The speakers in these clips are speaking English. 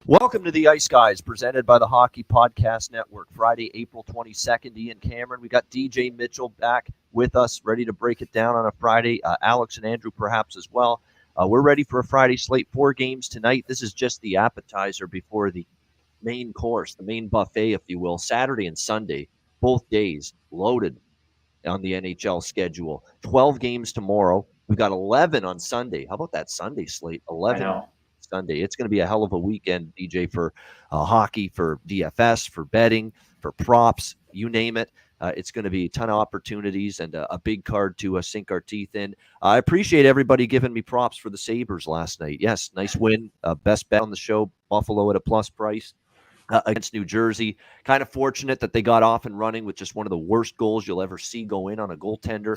Welcome to the Ice Guys, presented by the Hockey Podcast Network. Friday, April 22nd, Ian Cameron. We got DJ Mitchell back with us, ready to break it down on a Friday. Alex and Andrew perhaps as well. We're ready for a Friday slate. 4 games tonight. This is just the appetizer before the main course, the main buffet, if you will. Saturday and Sunday, both days loaded on the NHL schedule. 12 games tomorrow. We've got 11 on Sunday. How about that Sunday slate? I 11 know. Sunday. It's going to be a hell of a weekend, DJ, for hockey, for DFS, for betting, for props, you name it. It's going to be a ton of opportunities and a big card to sink our teeth in. I appreciate everybody giving me props for the Sabres last night. Yes, nice win. Best bet on the show, Buffalo at a plus price. Against New Jersey. Kind of fortunate that they got off and running with just one of the worst goals you'll ever see go in on a goaltender.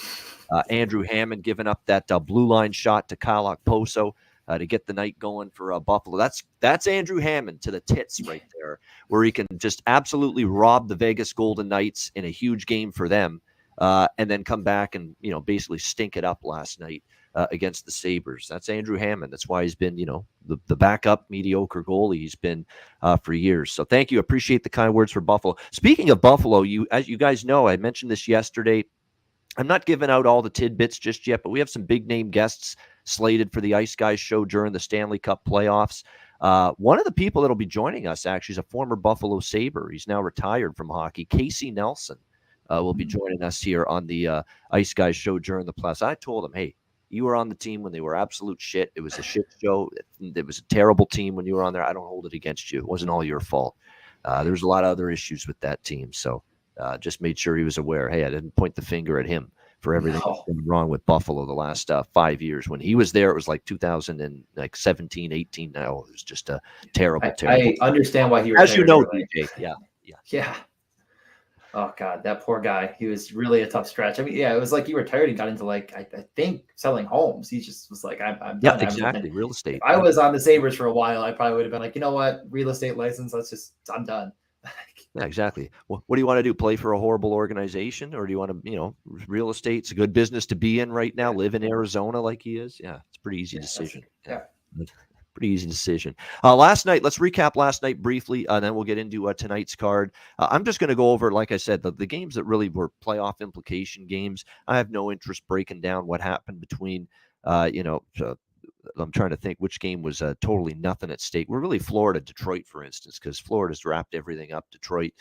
Andrew Hammond giving up that blue line shot to Kyle Okposo to get the night going for Buffalo. That's Andrew Hammond to the tits right there, where he can just absolutely rob the Vegas Golden Knights in a huge game for them, and then come back and basically stink it up last night against the Sabres. That's Andrew Hammond. That's why he's been, the backup mediocre goalie he's been for years. So thank you. Appreciate the kind words for Buffalo. Speaking of Buffalo, as you guys know, I mentioned this yesterday. I'm not giving out all the tidbits just yet, but we have some big name guests slated for the Ice Guys show during the Stanley Cup playoffs. One of the people that will be joining us actually is a former Buffalo Sabre. He's now retired from hockey. Casey Nelson will be joining us here on the Ice Guys show during the playoffs. I told him, hey, you were on the team when they were absolute shit. It was a shit show. It was a terrible team when you were on there. I don't hold it against you. It wasn't all your fault. There was a lot of other issues with that team. So just made sure he was aware. Hey, I didn't point the finger at him for everything that's been wrong with Buffalo the last 5 years. When he was there, it was like 2017, 18. Now it was just a terrible. I understand why he retired. As you know, DJ. Yeah. Oh God, that poor guy. He was really a tough stretch. I mean, yeah, it was like he retired and got into I think selling homes. He just was like, I'm done. Yeah, exactly. Real estate. If I was on the Sabres for a while, I probably would have been like, you know what, real estate license. I'm done. Yeah, exactly. Well, what do you want to do? Play for a horrible organization, or do you want to, real estate's a good business to be in right now? Live in Arizona like he is. Yeah, it's a pretty easy decision. Yeah. Pretty easy decision. Last night, let's recap last night briefly, and then we'll get into tonight's card. I'm just going to go over, like I said, the games that really were playoff implication games. I have no interest breaking down what happened between, I'm trying to think which game was totally nothing at stake. We're really Florida-Detroit, for instance, because Florida's wrapped everything up. Detroit,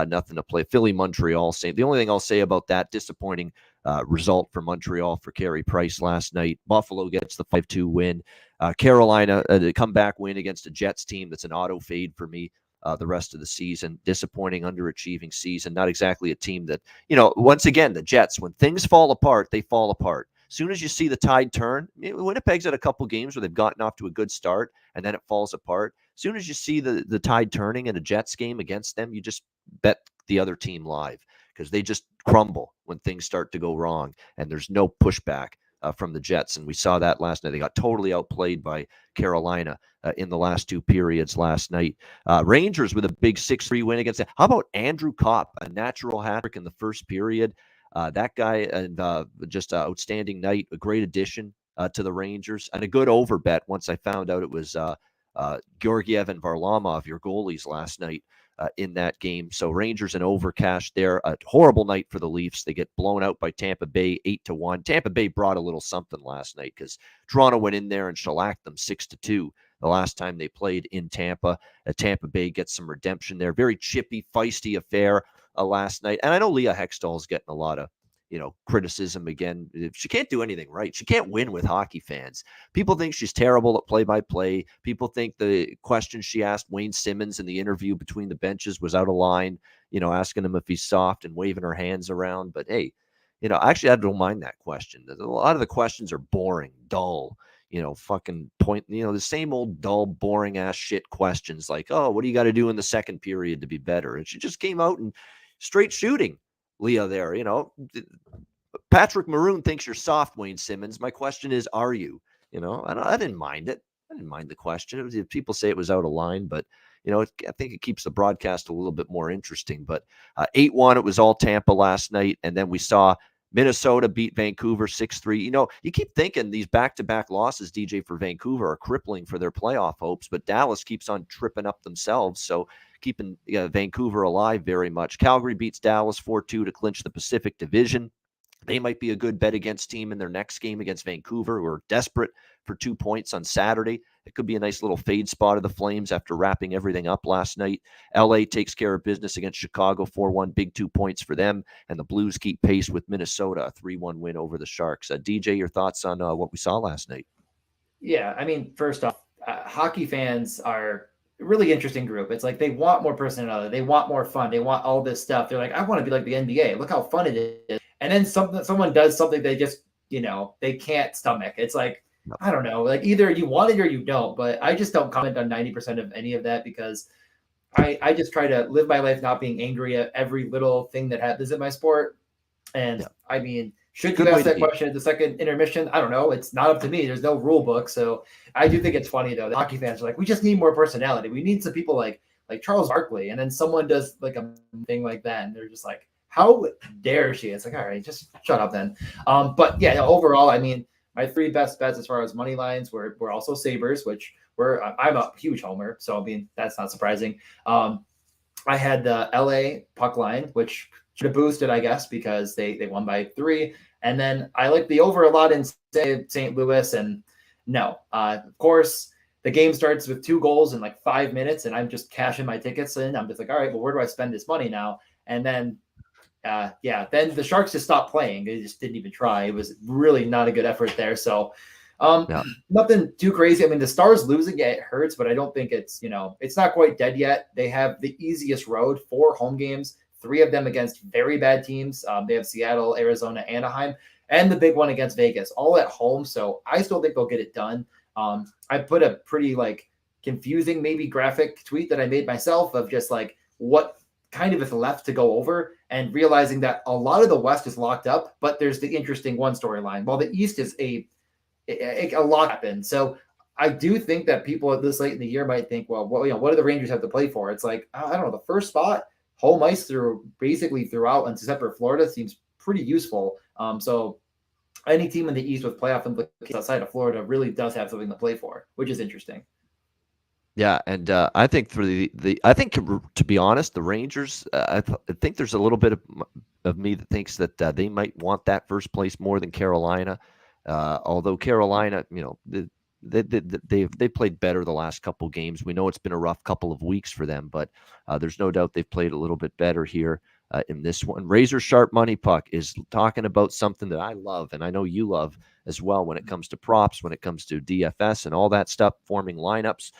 nothing to play. Philly-Montreal, same. The only thing I'll say about that disappointing result for Montreal for Carey Price last night. Buffalo gets the 5-2 win. Carolina, the comeback win against a Jets team that's an auto fade for me the rest of the season. Disappointing, underachieving season. Not exactly a team that, once again, the Jets, when things fall apart, they fall apart. As soon as you see the tide turn, Winnipeg's had a couple games where they've gotten off to a good start and then it falls apart. As soon as you see the tide turning in a Jets game against them, you just bet the other team live because they just crumble when things start to go wrong and there's no pushback from the Jets. And we saw that last night. They got totally outplayed by Carolina in the last 2 periods last night. Rangers with a big 6-3 win against them. How about Andrew Kopp, a natural hat trick in the first period? That guy, and just an outstanding night, a great addition to the Rangers, and a good over bet once I found out it was Georgiev and Varlamov, your goalies last night in that game. So Rangers an overcash there. A horrible night for the Leafs. They get blown out by Tampa Bay 8-1. Tampa Bay brought a little something last night because Toronto went in there and shellacked them 6-2 the last time they played in Tampa. Tampa Bay gets some redemption there. Very chippy, feisty affair last night. And I know Leah Hextall's getting a lot of criticism again. She can't do anything right. She can't win with hockey fans. People think she's terrible at play-by-play. People think the question she asked Wayne Simmons in the interview between the benches was out of line, asking him if he's soft and waving her hands around. But hey, actually, I don't mind that question. A lot of the questions are boring, dull, fucking point, the same old dull, boring ass shit questions like, oh, what do you got to do in the second period to be better? And she just came out and straight shooting. Leah there, Patrick Maroon thinks you're soft, Wayne Simmons. My question is, are you? I didn't mind it. I didn't mind the question. People say it was out of line, but I think it keeps the broadcast a little bit more interesting. But 8-1, it was all Tampa last night, and then we saw Minnesota beat Vancouver 6-3. You keep thinking these back-to-back losses, DJ, for Vancouver are crippling for their playoff hopes, but Dallas keeps on tripping up themselves. So keeping Vancouver alive very much. Calgary beats Dallas 4-2 to clinch the Pacific Division. They might be a good bet against team in their next game against Vancouver, who are desperate for 2 points on Saturday. It could be a nice little fade spot of the Flames after wrapping everything up last night. LA takes care of business against Chicago 4-1, big 2 points for them. And the Blues keep pace with Minnesota, a 3-1 win over the Sharks. DJ, your thoughts on what we saw last night? Yeah, I mean, first off, hockey fans are a really interesting group. It's like they want more personality, they want more fun, they want all this stuff. They're like, I want to be like the NBA. Look how fun it is. And then someone does something they just, they can't stomach. It's like, I don't know, like either you want it or you don't. But I just don't comment on 90% of any of that because I just try to live my life not being angry at every little thing that happens in my sport. And I mean, should you ask that question at the second intermission? I don't know. It's not up to me. There's no rule book. So I do think it's funny though. The hockey fans are like, we just need more personality. We need some people like Charles Barkley. And then someone does like a thing like that. And they're just like, how dare she? It's like, all right, just shut up then. But yeah, overall, I mean, my 3 best bets as far as money lines were also Sabres, which I'm a huge homer. So, I mean, that's not surprising. I had the LA puck line, which should have boosted, I guess, because they won by 3. And then I like the over a lot in St. Louis. And no, of course, the game starts with 2 goals in like 5 minutes, and I'm just cashing my tickets in. I'm just like, all right, well, where do I spend this money now? And then then the Sharks just stopped playing. They just didn't even try. It was really not a good effort there. So nothing too crazy. I mean, the Stars losing, it hurts, but I don't think it's not quite dead yet. They have the easiest road, 4 home games, 3 of them against very bad teams. They have Seattle, Arizona, Anaheim, and the big one against Vegas, all at home. So I still think they'll get it done. I put a pretty confusing, maybe graphic tweet that I made myself of just what kind of is left to go over, and realizing that a lot of the West is locked up, but there's the interesting one storyline, while the East is a lot happened. So I do think that people at this late in the year might think, well, what do the Rangers have to play for? It's like, I don't know, the first spot, home ice basically throughout, except for Florida, seems pretty useful. So any team in the East with playoff implications outside of Florida really does have something to play for, which is interesting. Yeah, and I think for I think to be honest, the Rangers, I think there's a little bit of me that thinks that they might want that first place more than Carolina. Although Carolina, they played better the last couple games. We know it's been a rough couple of weeks for them, but there's no doubt they've played a little bit better here in this one. Razor Sharp Money Puck is talking about something that I love, and I know you love as well when it comes to props, when it comes to DFS and all that stuff, forming lineups.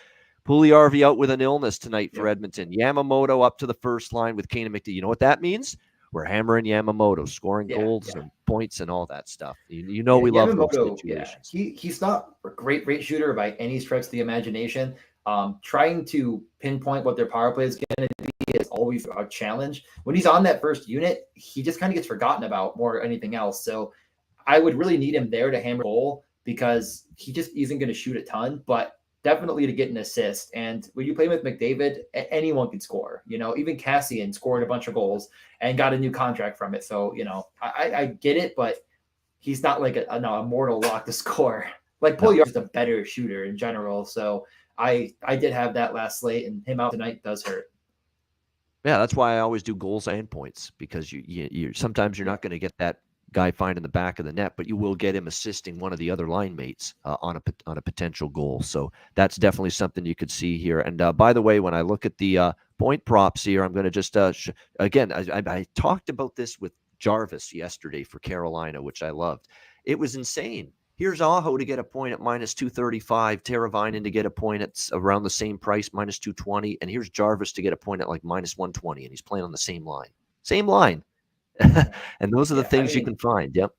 Puljujarvi out with an illness tonight for Edmonton. Yamamoto up to the first line with Kane and McDavid. You know what that means? We're hammering Yamamoto, scoring goals and points and all that stuff. We love those situations. He's not a great rate shooter by any stretch of the imagination. Trying to pinpoint what their power play is going to be is always a challenge. When he's on that first unit, he just kind of gets forgotten about more than anything else. So I would really need him there to hammer a goal, because he just isn't going to shoot a ton, but definitely to get an assist. And when you play with McDavid, anyone can score. Even Cassian scored a bunch of goals and got a new contract from it. So, I get it, but he's not like a mortal lock to score. Puljujarvi is a better shooter in general. So I did have that last slate, and him out tonight does hurt. Yeah, that's why I always do goals and points, because you sometimes you're not going to get that guy finding the back of the net, but you will get him assisting one of the other line mates on a potential goal. So that's definitely something you could see here. And by the way, when I look at the point props here, I'm going to just again, I talked about this with Jarvis yesterday for Carolina, which I loved. It was insane. Here's Aho to get a point at -235, Teravainen to get a point at around the same price, -220, and here's Jarvis to get a point at -120, and he's playing on the same line. Same line. And those are the things you can find. Yep.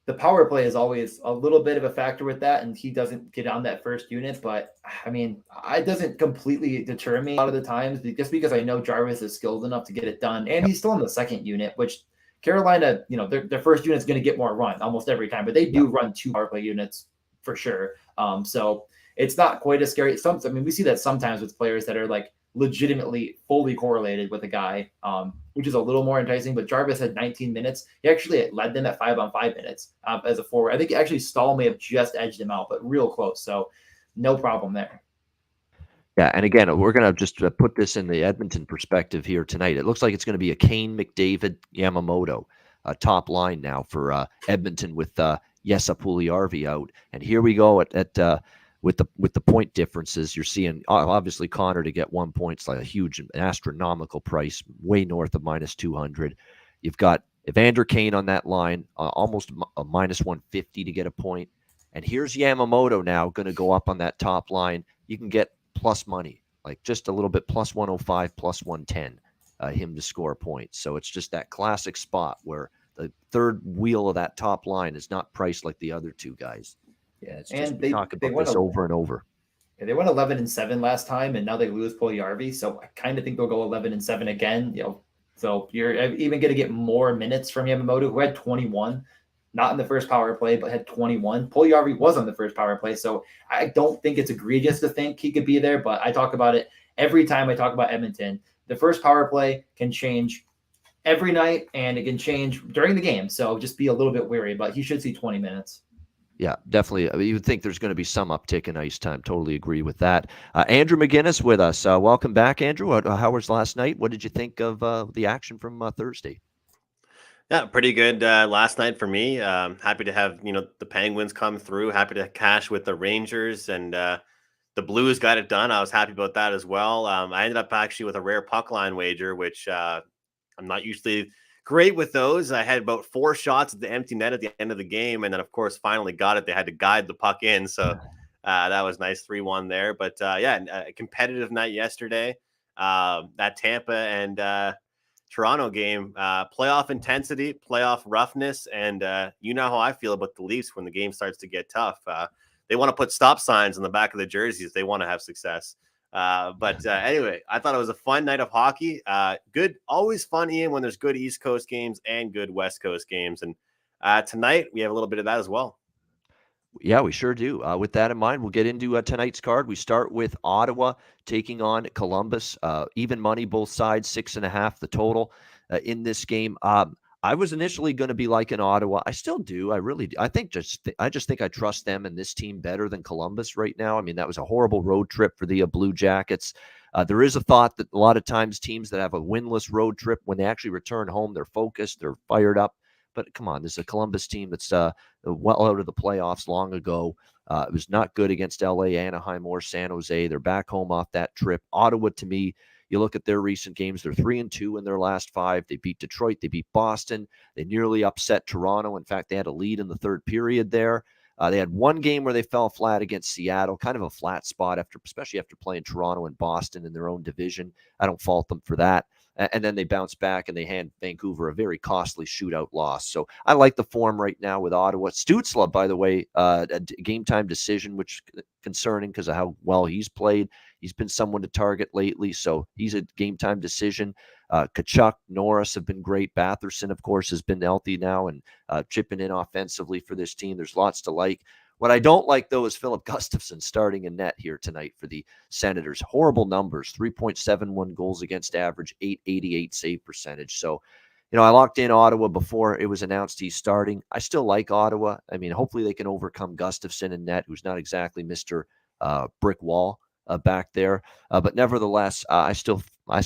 The power play is always a little bit of a factor with that, and he doesn't get on that first unit. But I mean, it doesn't completely deter me a lot of the times, just because I know Jarvis is skilled enough to get it done, and he's still in the second unit, which Carolina, their first unit is going to get more run almost every time, but they do run 2 power play units for sure. So it's not quite as scary. We see that sometimes with players that are legitimately fully correlated with a guy, which is a little more enticing. But Jarvis had 19 minutes. He actually led them at 5-on-5 minutes as a forward. I think actually Stahl may have just edged him out, but real close. So no problem there. Yeah, and again, we're going to just put this in the Edmonton perspective here tonight. It looks like it's going to be a Kane, McDavid, Yamamoto top line now for Edmonton with Jessa Puljujärvi out. And here we go at with the point differences. You're seeing obviously Connor to get 1 point, like a huge, an astronomical price, way north of -200. You've got Evander Kane on that line, almost a -150 to get a point. And here's Yamamoto now going to go up on that top line. You can get plus money, like just a little bit, plus 105, plus 110, him to score points. So it's just that classic spot where the third wheel of that top line is not priced like the other two guys. Yeah, it's just, And we talk about won this over and over. they went 11-7 last time, and now they lose Puljujärvi. So I kind of think they'll go 11-7 again. So you're even going to get more minutes from Yamamoto, who had 21. Not in the first power play, but had 21. Puljujärvi was on the first power play, so I don't think it's egregious to think he could be there, but I talk about it every time I talk about Edmonton. The first power play can change every night, and it can change during the game, so just be a little bit wary, but he should see 20 minutes. Yeah, definitely. I mean, you would think there's going to be some uptick in ice time. Totally agree with that. Andrew McInnis with us. Welcome back, Andrew. How was last night? What did you think of the action from Thursday? Yeah, pretty good last night for me. Happy to have the Penguins come through. Happy to cash with the Rangers, and the Blues got it done. I was happy about that as well. I ended up actually with a rare puck line wager, which I'm not usually great with those. I had about 4 shots at the empty net at the end of the game, and then of course finally got it. They had to guide the puck in, so that was nice, 3-1 there. But yeah, a competitive night yesterday. That Tampa and Toronto game, playoff intensity, playoff roughness, and you know how I feel about the Leafs when the game starts to get tough. They want to put stop signs on the back of the jerseys. They want to have success. But anyway, I thought it was a fun night of hockey. Good, always fun, Ian, when there's good East Coast games and good West Coast games. And tonight we have a little bit of that as well. Yeah, we sure do. With that in mind, we'll get into tonight's card. We start with Ottawa taking on Columbus. Even money, both sides, 6.5 the total in this game. I was initially going to be like in Ottawa. I still do. I really do. I just think I trust them and this team better than Columbus right now. I mean, that was a horrible road trip for the Blue Jackets. There is a thought that a lot of times teams that have a winless road trip, when they actually return home, they're focused, they're fired up. But come on, this is a Columbus team that's well out of the playoffs long ago. It was not good against LA, Anaheim, or San Jose. They're back home off that trip. Ottawa, to me, you look at their recent games, they're 3-2 in their last 5. They beat Detroit. They beat Boston. They nearly upset Toronto. In fact, they had a lead in the third period there. They had one game where they fell flat against Seattle, kind of a flat spot, especially after playing Toronto and Boston in their own division. I don't fault them for that. And then they bounce back and they hand Vancouver a very costly shootout loss. So I like the form right now with Ottawa. Stützle, by the way, a game time decision, which is concerning because of how well he's played. He's been someone to target lately, so he's a game time decision. Tkachuk, Norris have been great. Batherson, of course, has been healthy now and chipping in offensively for this team. There's lots to like. What I don't like, though, is Philip Gustafsson starting in net here tonight for the Senators. Horrible numbers, 3.71 goals against average, 888 save percentage. So, I locked in Ottawa before it was announced he's starting. I still like Ottawa. I mean, hopefully they can overcome Gustafsson in net, who's not exactly Mr. Brick Wall back there. But nevertheless, I still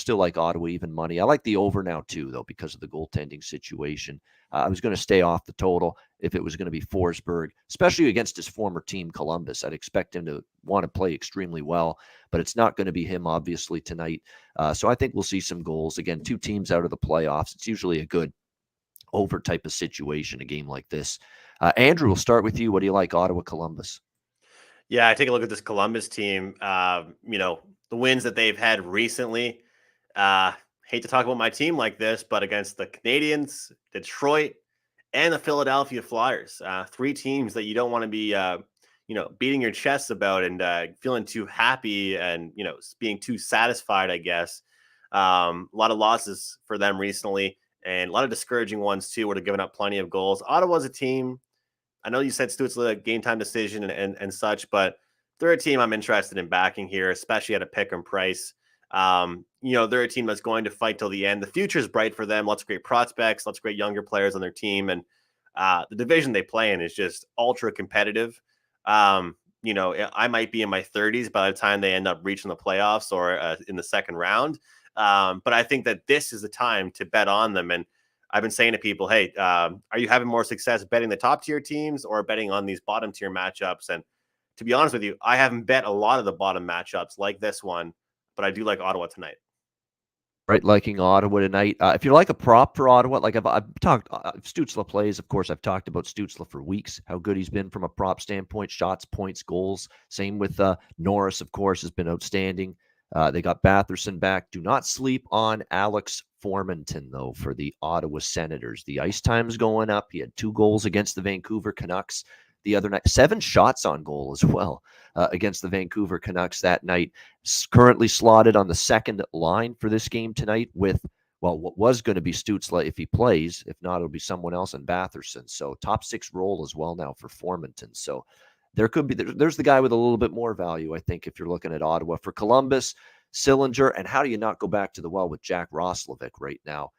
like Ottawa even money. I like the over now, too, though, because of the goaltending situation. I was going to stay off the total if it was going to be Forsberg, especially against his former team, Columbus. I'd expect him to want to play extremely well, but it's not going to be him, obviously, tonight. So I think we'll see some goals. Again, 2 teams out of the playoffs. It's usually a good over type of situation, a game like this. Andrew, we'll start with you. What do you like, Ottawa, Columbus? Yeah, I take a look at this Columbus team. The wins that they've had recently. Hate to talk about my team like this, but against the Canadiens, Detroit, and the Philadelphia Flyers, 3 teams that you don't want to be, beating your chests about and feeling too happy and, being too satisfied, I guess. A lot of losses for them recently and a lot of discouraging ones too, where they're giving up plenty of goals. Ottawa's a team. I know you said Stützle a game time decision and such, but they're a team I'm interested in backing here, especially at a pick and price. They're a team that's going to fight till the end. The future is bright for them. Lots of great prospects, lots of great younger players on their team. And the division they play in is just ultra competitive. I might be in my 30s by the time they end up reaching the playoffs or in the second round. But I think that this is the time to bet on them. And I've been saying to people, hey, are you having more success betting the top tier teams or betting on these bottom tier matchups? And to be honest with you, I haven't bet a lot of the bottom matchups like this one, but I do like Ottawa tonight. Right, liking Ottawa tonight. If you like a prop for Ottawa, like I've talked, Stützle plays. Of course, I've talked about Stützle for weeks. How good he's been from a prop standpoint, shots, points, goals. Same with Norris. Of course, has been outstanding. They got Batherson back. Do not sleep on Alex Formenton though for the Ottawa Senators. The ice time's going up. He had 2 goals against the Vancouver Canucks the other night. 7 shots on goal as well against the Vancouver Canucks that night. Currently slotted on the second line for this game tonight with, well, what was going to be Stützle if he plays. If not, it'll be someone else in Batherson. So top 6 role as well now for Formenton. So there's the guy with a little bit more value, I think, if you're looking at Ottawa. For Columbus, Sillinger, and how do you not go back to the well with Jack Roslovic right now?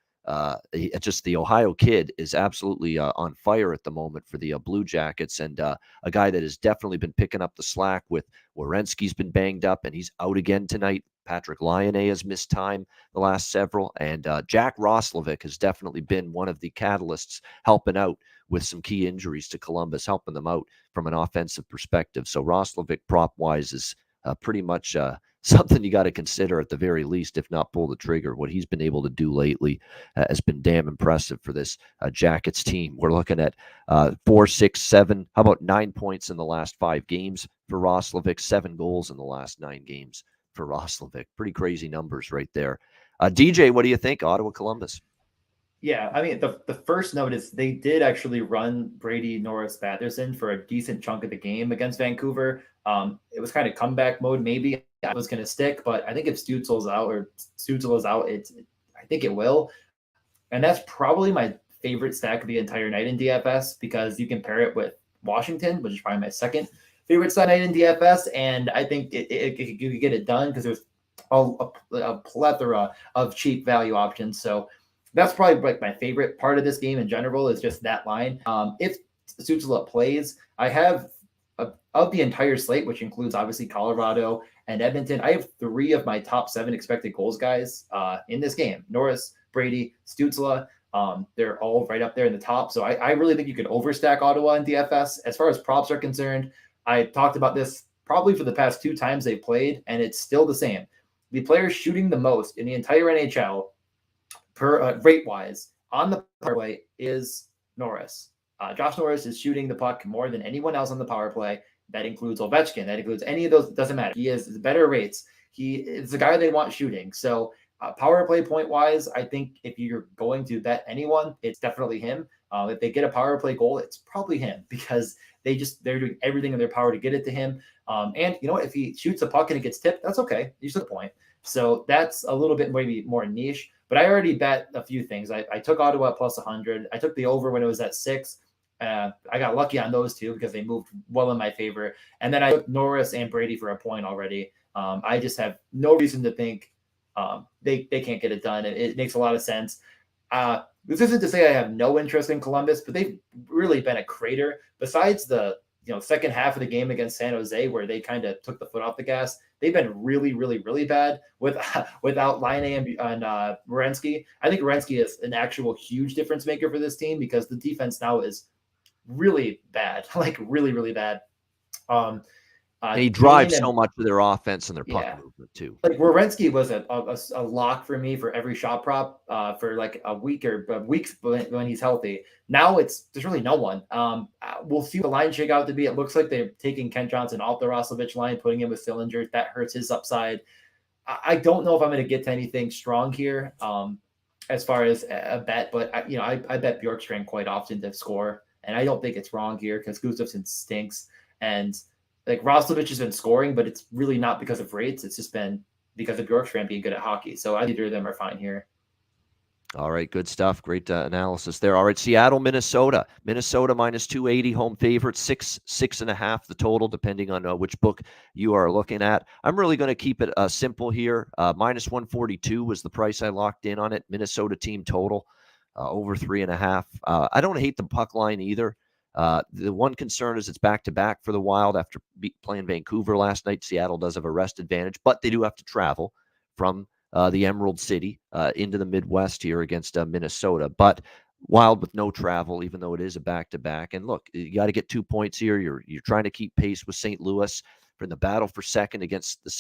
Just the Ohio kid is absolutely on fire at the moment for the Blue Jackets, and a guy that has definitely been picking up the slack with Werenski's been banged up, and he's out again tonight. Patrick Laine has missed time the last several, and Jack Roslovic has definitely been one of the catalysts helping out with some key injuries to Columbus, helping them out from an offensive perspective. So Roslovic prop-wise is pretty much something you got to consider at the very least, if not pull the trigger. What he's been able to do lately has been damn impressive for this Jackets team. We're looking at 4, 6, 7, how about 9 points in the last 5 games for Roslovic, 7 goals in the last 9 games for Roslovic. Pretty crazy numbers right there. DJ, what do you think? Ottawa, Columbus. Yeah, I mean, the first note is they did actually run Brady, Norris, Batherson for a decent chunk of the game against Vancouver. It was kind of comeback mode. Maybe I was going to stick, but I think if Stützle is out, I think it will. And that's probably my favorite stack of the entire night in DFS because you can pair it with Washington, which is probably my second favorite stack night in DFS. And I think you could get it done because there's a plethora of cheap value options. So that's probably like my favorite part of this game in general is just that line. If Stützle plays, I have of the entire slate, which includes obviously Colorado and Edmonton, I have 3 of my top 7 expected goals guys in this game. Norris, Brady, Stützle. They're all right up there in the top. So I really think you could overstack Ottawa in DFS. As far as props are concerned, I talked about this probably for the past 2 times they played, and it's still the same. The player shooting the most in the entire NHL per rate-wise on the power play is Norris. Josh Norris is shooting the puck more than anyone else on the power play. That includes Ovechkin. That includes any of those. It doesn't matter. He has better rates. He is the guy they want shooting. So power play point-wise, I think if you're going to bet anyone, it's definitely him. If they get a power play goal, it's probably him because they're doing everything in their power to get it to him. And you know what? If he shoots a puck and it gets tipped, that's okay. You see the point. So that's a little bit maybe more niche. But I already bet a few things. I took Ottawa at plus 100. I took the over when it was at 6. I got lucky on those 2 because they moved well in my favor. And then I took Norris and Brady for a point already. I just have no reason to think they can't get it done. It makes a lot of sense. This isn't to say I have no interest in Columbus, but they've really been a crater. Besides the second half of the game against San Jose, where they kind of took the foot off the gas, they've been really, really, really bad without Laine and Werenski. I think Werenski is an actual huge difference maker for this team because the defense now is really bad, like really, really bad. He drives so much of their offense and their puck movement too. Like Werenski was a lock for me for every shot prop for like a week or weeks when he's healthy. Now there's really no one. We'll see what the line shake out to be. It looks like they're taking Kent Johnson off the Roslovic line, putting him with Sillinger. That hurts his upside. I don't know if I'm going to get to anything strong here as far as a bet, but I bet Bjorkstrand quite often to score, and I don't think it's wrong here because Gustafsson stinks and. Like Roslovic has been scoring, but it's really not because of rates. It's just been because of Bjorkstrand being good at hockey. So either of them are fine here. All right, good stuff. Great analysis there. All right, Seattle, Minnesota. Minnesota minus 280, home favorite, 6.5 the total, depending on which book you are looking at. I'm really going to keep it simple here. Minus 142 was the price I locked in on it. Minnesota team total, over 3.5. I don't hate the puck line either. The one concern is it's back-to-back for the Wild after playing Vancouver last night. Seattle does have a rest advantage, but they do have to travel from the Emerald City into the Midwest here against Minnesota. But Wild with no travel, even though it is a back-to-back. And look, you got to get 2 points here. You're trying to keep pace with St. Louis for the battle for second against the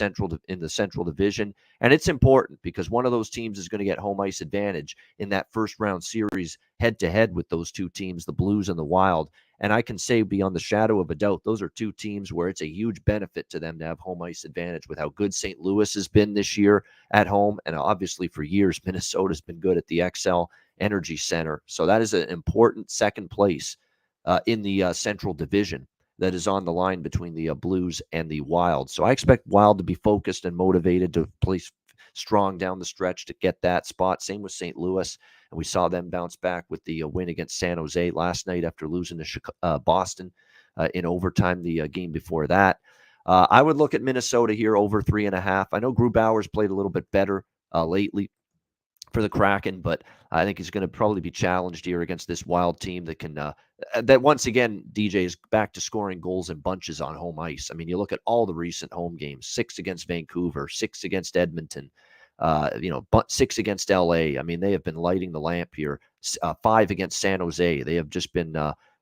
Central Division. And it's important because one of those teams is going to get home ice advantage in that first round series head-to-head with those two teams, the Blues and the Wild. And I can say beyond the shadow of a doubt, those are two teams where it's a huge benefit to them to have home ice advantage with how good St. Louis has been this year at home. And obviously for years, Minnesota's been good at the XL Energy Center. So that is an important second place in the Central Division that is on the line between the Blues and the Wild. So I expect Wild to be focused and motivated to play strong down the stretch to get that spot. Same with St. Louis. And we saw them bounce back with the win against San Jose last night after losing to Boston in overtime the game before that. I would look at Minnesota here over 3.5. I know Grubauer's played a little bit better lately for the Kraken, but I think he's going to probably be challenged here against this Wild team that can that once again, DJ is back to scoring goals in bunches on home ice. I mean, you look at all the recent home games: 6 against Vancouver, 6 against Edmonton, 6 against LA. I mean, they have been lighting the lamp here. 5 against San Jose. They have just been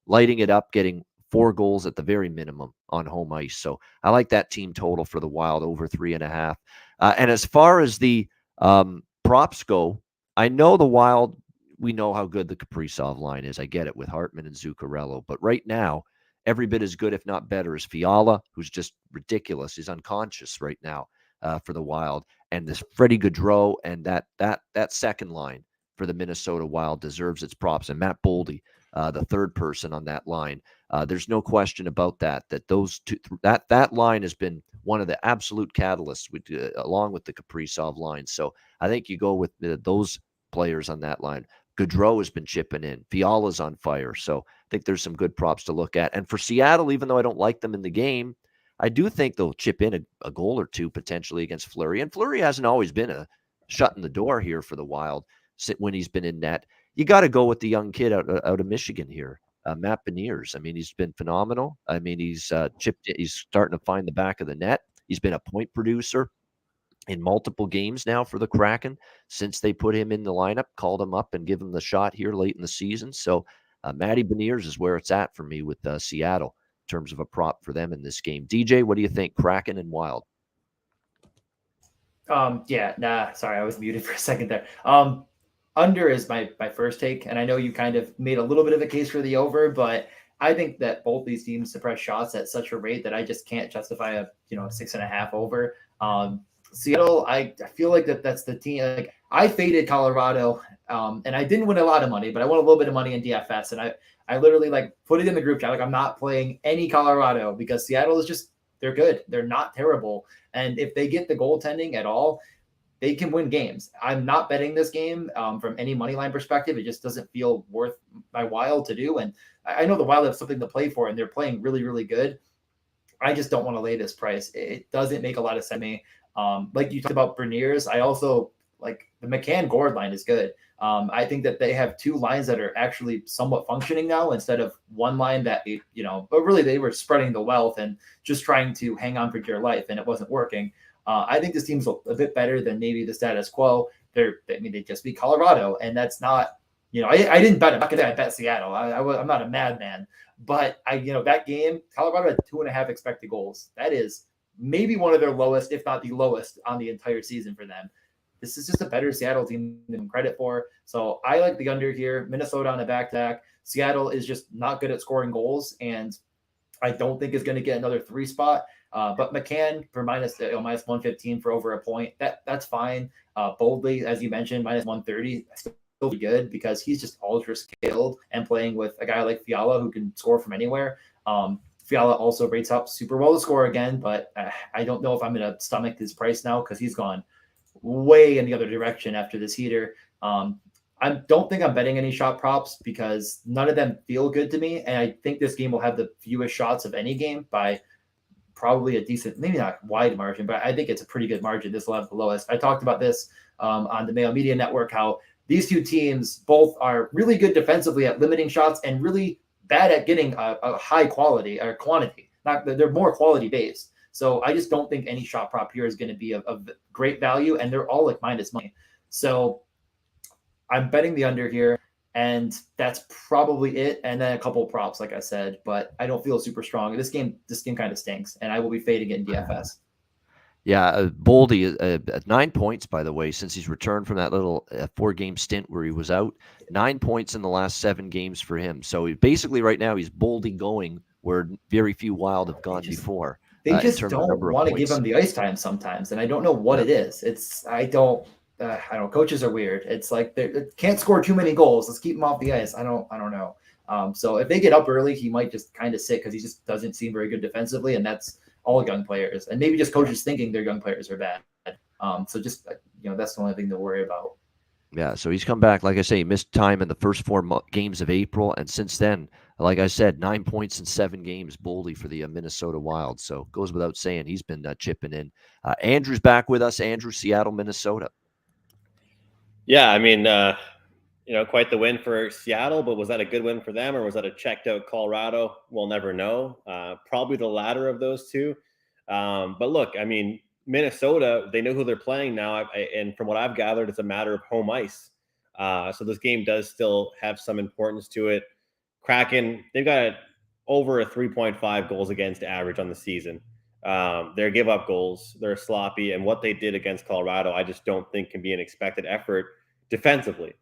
lighting it up, getting 4 goals at the very minimum on home ice. So I like that team total for the Wild over 3.5. And as far as the props go, I know the Wild, we know how good the Kaprizov line is. I get it with Hartman and Zuccarello. But right now, every bit as good, if not better, is Fiala, who's just ridiculous. He's unconscious right now for the Wild. And this Freddie Gaudreau and that second line for the Minnesota Wild deserves its props. And Matt Boldy, the third person on that line. There's no question about that those two, that line has been one of the absolute catalysts along with the Kaprizov line. So I think you go with those players on that line. Gaudreau has been chipping in. Fiala's on fire. So I think there's some good props to look at. And for Seattle, even though I don't like them in the game, I do think they'll chip in a goal or two potentially against Fleury. And Fleury hasn't always been a shutting the door here for the Wild when he's been in net. You got to go with the young kid out of Michigan here, Matt Beniers. I mean, he's been phenomenal. I mean, he's starting to find the back of the net. He's been a point producer in multiple games now for the Kraken since they put him in the lineup, called him up and give him the shot here late in the season. So Matty Beniers is where it's at for me with Seattle in terms of a prop for them in this game. DJ, what do you think? Kraken and Wild? Sorry, I was muted for a second there. Under is my first take, and I know you kind of made a little bit of a case for the over, but I think that both these teams suppress shots at such a rate that I just can't justify a 6.5 over. Seattle, I feel like that's the team. Like, I faded Colorado, and I didn't win a lot of money, but I won a little bit of money in DFS, and I literally put it in the group chat. Like, I'm not playing any Colorado because Seattle is just, they're good. They're not terrible. And if they get the goaltending at all, they can win games. I'm not betting this game from any money line perspective. It just doesn't feel worth my while to do. And I know the Wild have something to play for, and they're playing really, really good. I just don't want to lay this price. It doesn't make a lot of sense to me. Like you talked about Beniers, I also like the McCann-Gord line is good. I think that they have 2 lines that are actually somewhat functioning now instead of one line that, but really they were spreading the wealth and just trying to hang on for dear life, and it wasn't working. I think this team's a bit better than maybe the status quo. They just beat Colorado, and that's not, I didn't bet. I'm not gonna bet Seattle. I'm not a madman, but that game, Colorado had 2.5 expected goals. That is maybe one of their lowest, if not the lowest, on the entire season for them. This is just a better Seattle team than credit for. So I like the under here. Minnesota on a back-to-back. Seattle is just not good at scoring goals, and I don't think is going to get another 3 spot. But McCann for minus 115 for over a point. That's fine. Boldly, as you mentioned, minus 130. Still be good because he's just ultra skilled and playing with a guy like Fiala who can score from anywhere. Fiala also rates up super well to score again, but I don't know if I'm going to stomach his price now because he's gone way in the other direction after this heater. I don't think I'm betting any shot props because none of them feel good to me. And I think this game will have the fewest shots of any game by probably a decent, maybe not wide margin, but I think it's a pretty good margin. This will have the lowest. I talked about this on the Mayo Media Network, how these two teams both are really good defensively at limiting shots and really bad at getting a high quality or quantity. They're more quality based. So I just don't think any shot prop here is going to be of great value, and they're all like minus money. So I'm betting the under here, and that's probably it. And then a couple of props, like I said, but I don't feel super strong. This game kind of stinks, and I will be fading it in DFS. Yeah, Boldy at 9 points, by the way, since he's returned from that little 4-game stint where he was out. 9 points in the last 7 games for him. So basically right now he's Boldy going where very few Wild have gone before. They just don't want to give him the ice time sometimes, and I don't know what it is. I don't know. Coaches are weird. It's like they can't score too many goals. Let's keep him off the ice. I don't know. So if they get up early, he might just kind of sit because he just doesn't seem very good defensively, and that's all young players. And maybe just coaches thinking their young players are bad. So just that's the only thing to worry about. Yeah, so he's come back. Like I say, he missed time in the first 4 games of April, and since then, like I said, 9 points in 7 games, Boldy for the Minnesota Wild. So goes without saying he's been chipping in. Andrew's back with us. Andrew, Seattle, Minnesota. Yeah, I mean, quite the win for Seattle, but was that a good win for them, or was that a checked out Colorado? We'll never know. Probably the latter of those two. But look, I mean, Minnesota, they know who they're playing now. And from what I've gathered, it's a matter of home ice. So this game does still have some importance to it. Kraken, they've got over a 3.5 goals against average on the season. Their give up goals, they're sloppy. And what they did against Colorado, I just don't think can be an expected effort defensively.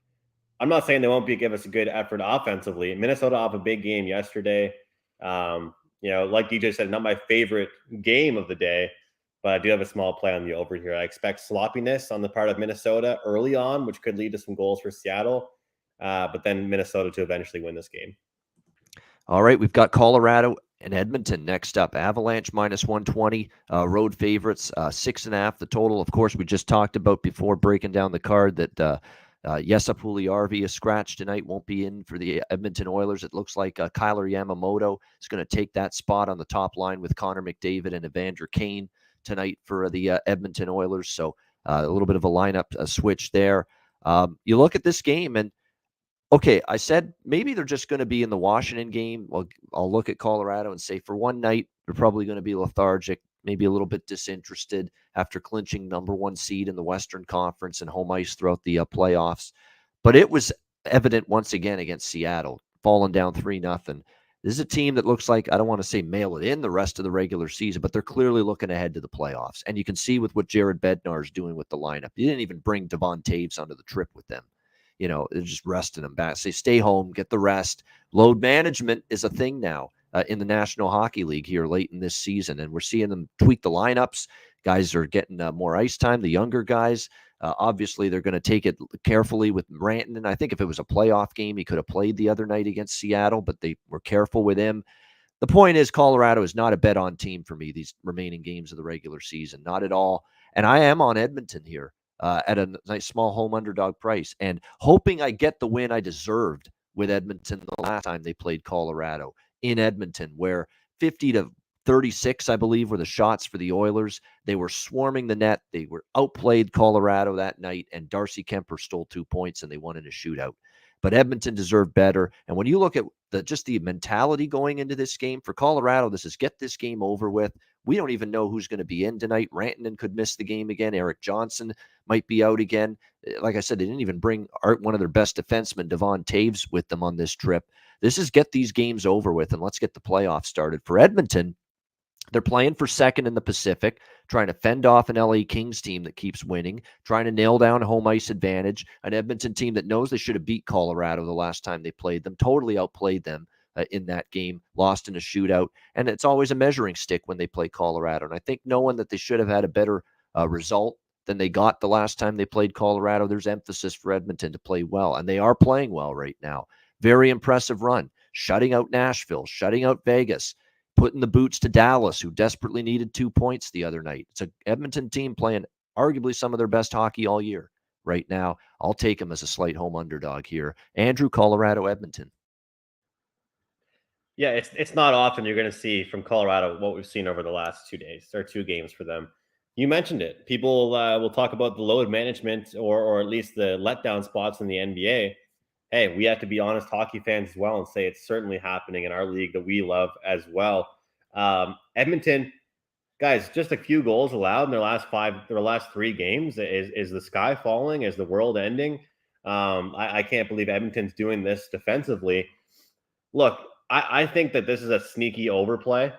I'm not saying they won't give us a good effort offensively. Minnesota off a big game yesterday. Like DJ said, not my favorite game of the day, but I do have a small play on the over here. I expect sloppiness on the part of Minnesota early on, which could lead to some goals for Seattle, but then Minnesota to eventually win this game. All right, we've got Colorado and Edmonton next up. Avalanche minus 120, road favorites, 6.5. The total, of course, we just talked about before breaking down the card that Jesse Puljujärvi is scratched tonight, won't be in for the Edmonton Oilers. It looks like Kyler Yamamoto is going to take that spot on the top line with Connor McDavid and Evander Kane tonight for the Edmonton Oilers. So a little bit of a lineup switch there. You look at this game and, okay, I said maybe they're just going to be in the Washington game. Well, I'll look at Colorado and say for one night, they're probably going to be lethargic, maybe a little bit disinterested after clinching number 1 seed in the Western Conference and home ice throughout the playoffs. But it was evident once again against Seattle, falling down 3-0. This is a team that looks like, I don't want to say mail it in the rest of the regular season, but they're clearly looking ahead to the playoffs. And you can see with what Jared Bednar is doing with the lineup. He didn't even bring Devon Taves onto the trip with them. They're just resting them back. Say, stay home, get the rest. Load management is a thing now in the National Hockey League here late in this season, and we're seeing them tweak the lineups. Guys are getting more ice time, the younger guys. Obviously, they're going to take it carefully with Rantanen. I think if it was a playoff game, he could have played the other night against Seattle, but they were careful with him. The point is Colorado is not a bet-on team for me these remaining games of the regular season, not at all. And I am on Edmonton here. At a nice small home underdog price and hoping I get the win I deserved with Edmonton the last time they played Colorado in Edmonton, where 50-36, I believe, were the shots for the Oilers. They were swarming the net. They were outplayed Colorado that night, and Darcy Kemper stole 2 points, and they won in a shootout. But Edmonton deserved better. And when you look at the mentality going into this game, for Colorado, this is get this game over with. We don't even know who's going to be in tonight. Rantanen could miss the game again. Erik Johnson might be out again. Like I said, they didn't even bring one of their best defensemen, Devon Taves, with them on this trip. This is get these games over with, and let's get the playoffs started. For Edmonton, they're playing for second in the Pacific, trying to fend off an LA Kings team that keeps winning, trying to nail down home ice advantage, an Edmonton team that knows they should have beat Colorado the last time they played them, totally outplayed them in that game, lost in a shootout. And it's always a measuring stick when they play Colorado. And I think knowing that they should have had a better result than they got the last time they played Colorado, there's emphasis for Edmonton to play well. And they are playing well right now. Very impressive run, shutting out Nashville, shutting out Vegas, putting the boots to Dallas, who desperately needed 2 points the other night. It's an Edmonton team playing arguably some of their best hockey all year. right now. I'll take him as a slight home underdog here. Andrew, Colorado, Edmonton. Yeah, it's not often you're going to see from Colorado what we've seen over the last 2 days or 2 games for them. You mentioned it. People will talk about the load management or at least the letdown spots in the NBA. Hey, we have to be honest hockey fans as well and say it's certainly happening in our league that we love as well. Edmonton, guys, just a few goals allowed in their last 3 games. Is the sky falling? Is the world ending? I can't believe Edmonton's doing this defensively. Look, I think that this is a sneaky overplay.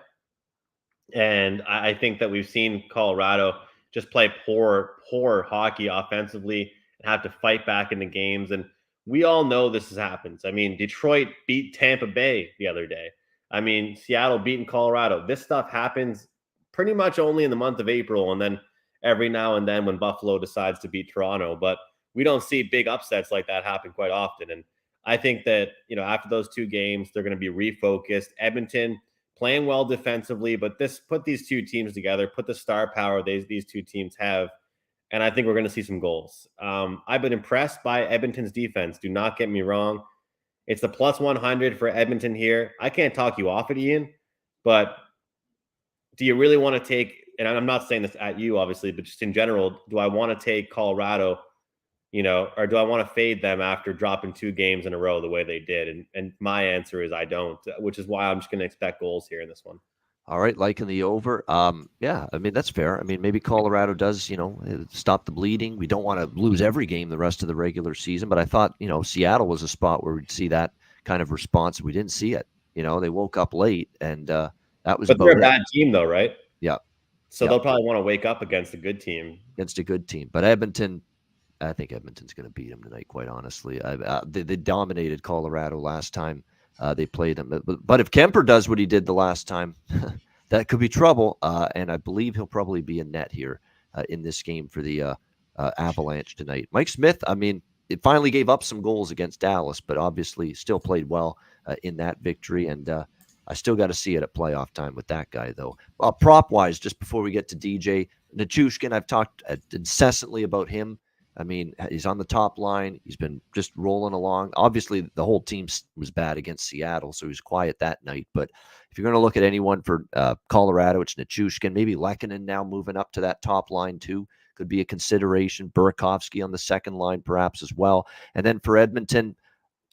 And I think that we've seen Colorado just play poor hockey offensively and have to fight back into games. And we all know this happens. I mean, Detroit beat Tampa Bay the other day. I mean, Seattle beating Colorado. This stuff happens pretty much only in the month of April. And then every now and then when Buffalo decides to beat Toronto. But we don't see big upsets like that happen quite often. And I think that, after those 2 games, they're going to be refocused. Edmonton playing well defensively, but put these 2 teams together, put the star power these 2 teams have, and I think we're going to see some goals. I've been impressed by Edmonton's defense. Do not get me wrong. It's the plus 100 for Edmonton here. I can't talk you off it, Ian, but do you really want to take, and I'm not saying this at you, obviously, but just in general, do I want to take Colorado, or do I want to fade them after dropping 2 games in a row the way they did? And my answer is I don't, which is why I'm just going to expect goals here in this one. All right, liking the over. Yeah, I mean, that's fair. I mean, maybe Colorado does, stop the bleeding. We don't want to lose every game the rest of the regular season, but I thought, Seattle was a spot where we'd see that kind of response. We didn't see it. They woke up late, and that was but about they're a bad team, though, right? Yeah. So they'll probably want to wake up against a good team. But Edmonton, I think Edmonton's going to beat them tonight, quite honestly. They dominated Colorado last time they played them. But if Kemper does what he did the last time, that could be trouble. And I believe he'll probably be in net here in this game for the Avalanche tonight. Mike Smith, I mean, it finally gave up some goals against Dallas, but obviously still played well in that victory. And I still got to see it at playoff time with that guy, though. Prop-wise, just before we get to DJ, Nichushkin, I've talked incessantly about him. I mean, he's on the top line. He's been just rolling along. Obviously, the whole team was bad against Seattle, so he was quiet that night. But if you're going to look at anyone for Colorado, it's Nichushkin. Maybe Lehkonen now moving up to that top line, too, could be a consideration. Burakovsky on the second line, perhaps, as well. And then for Edmonton,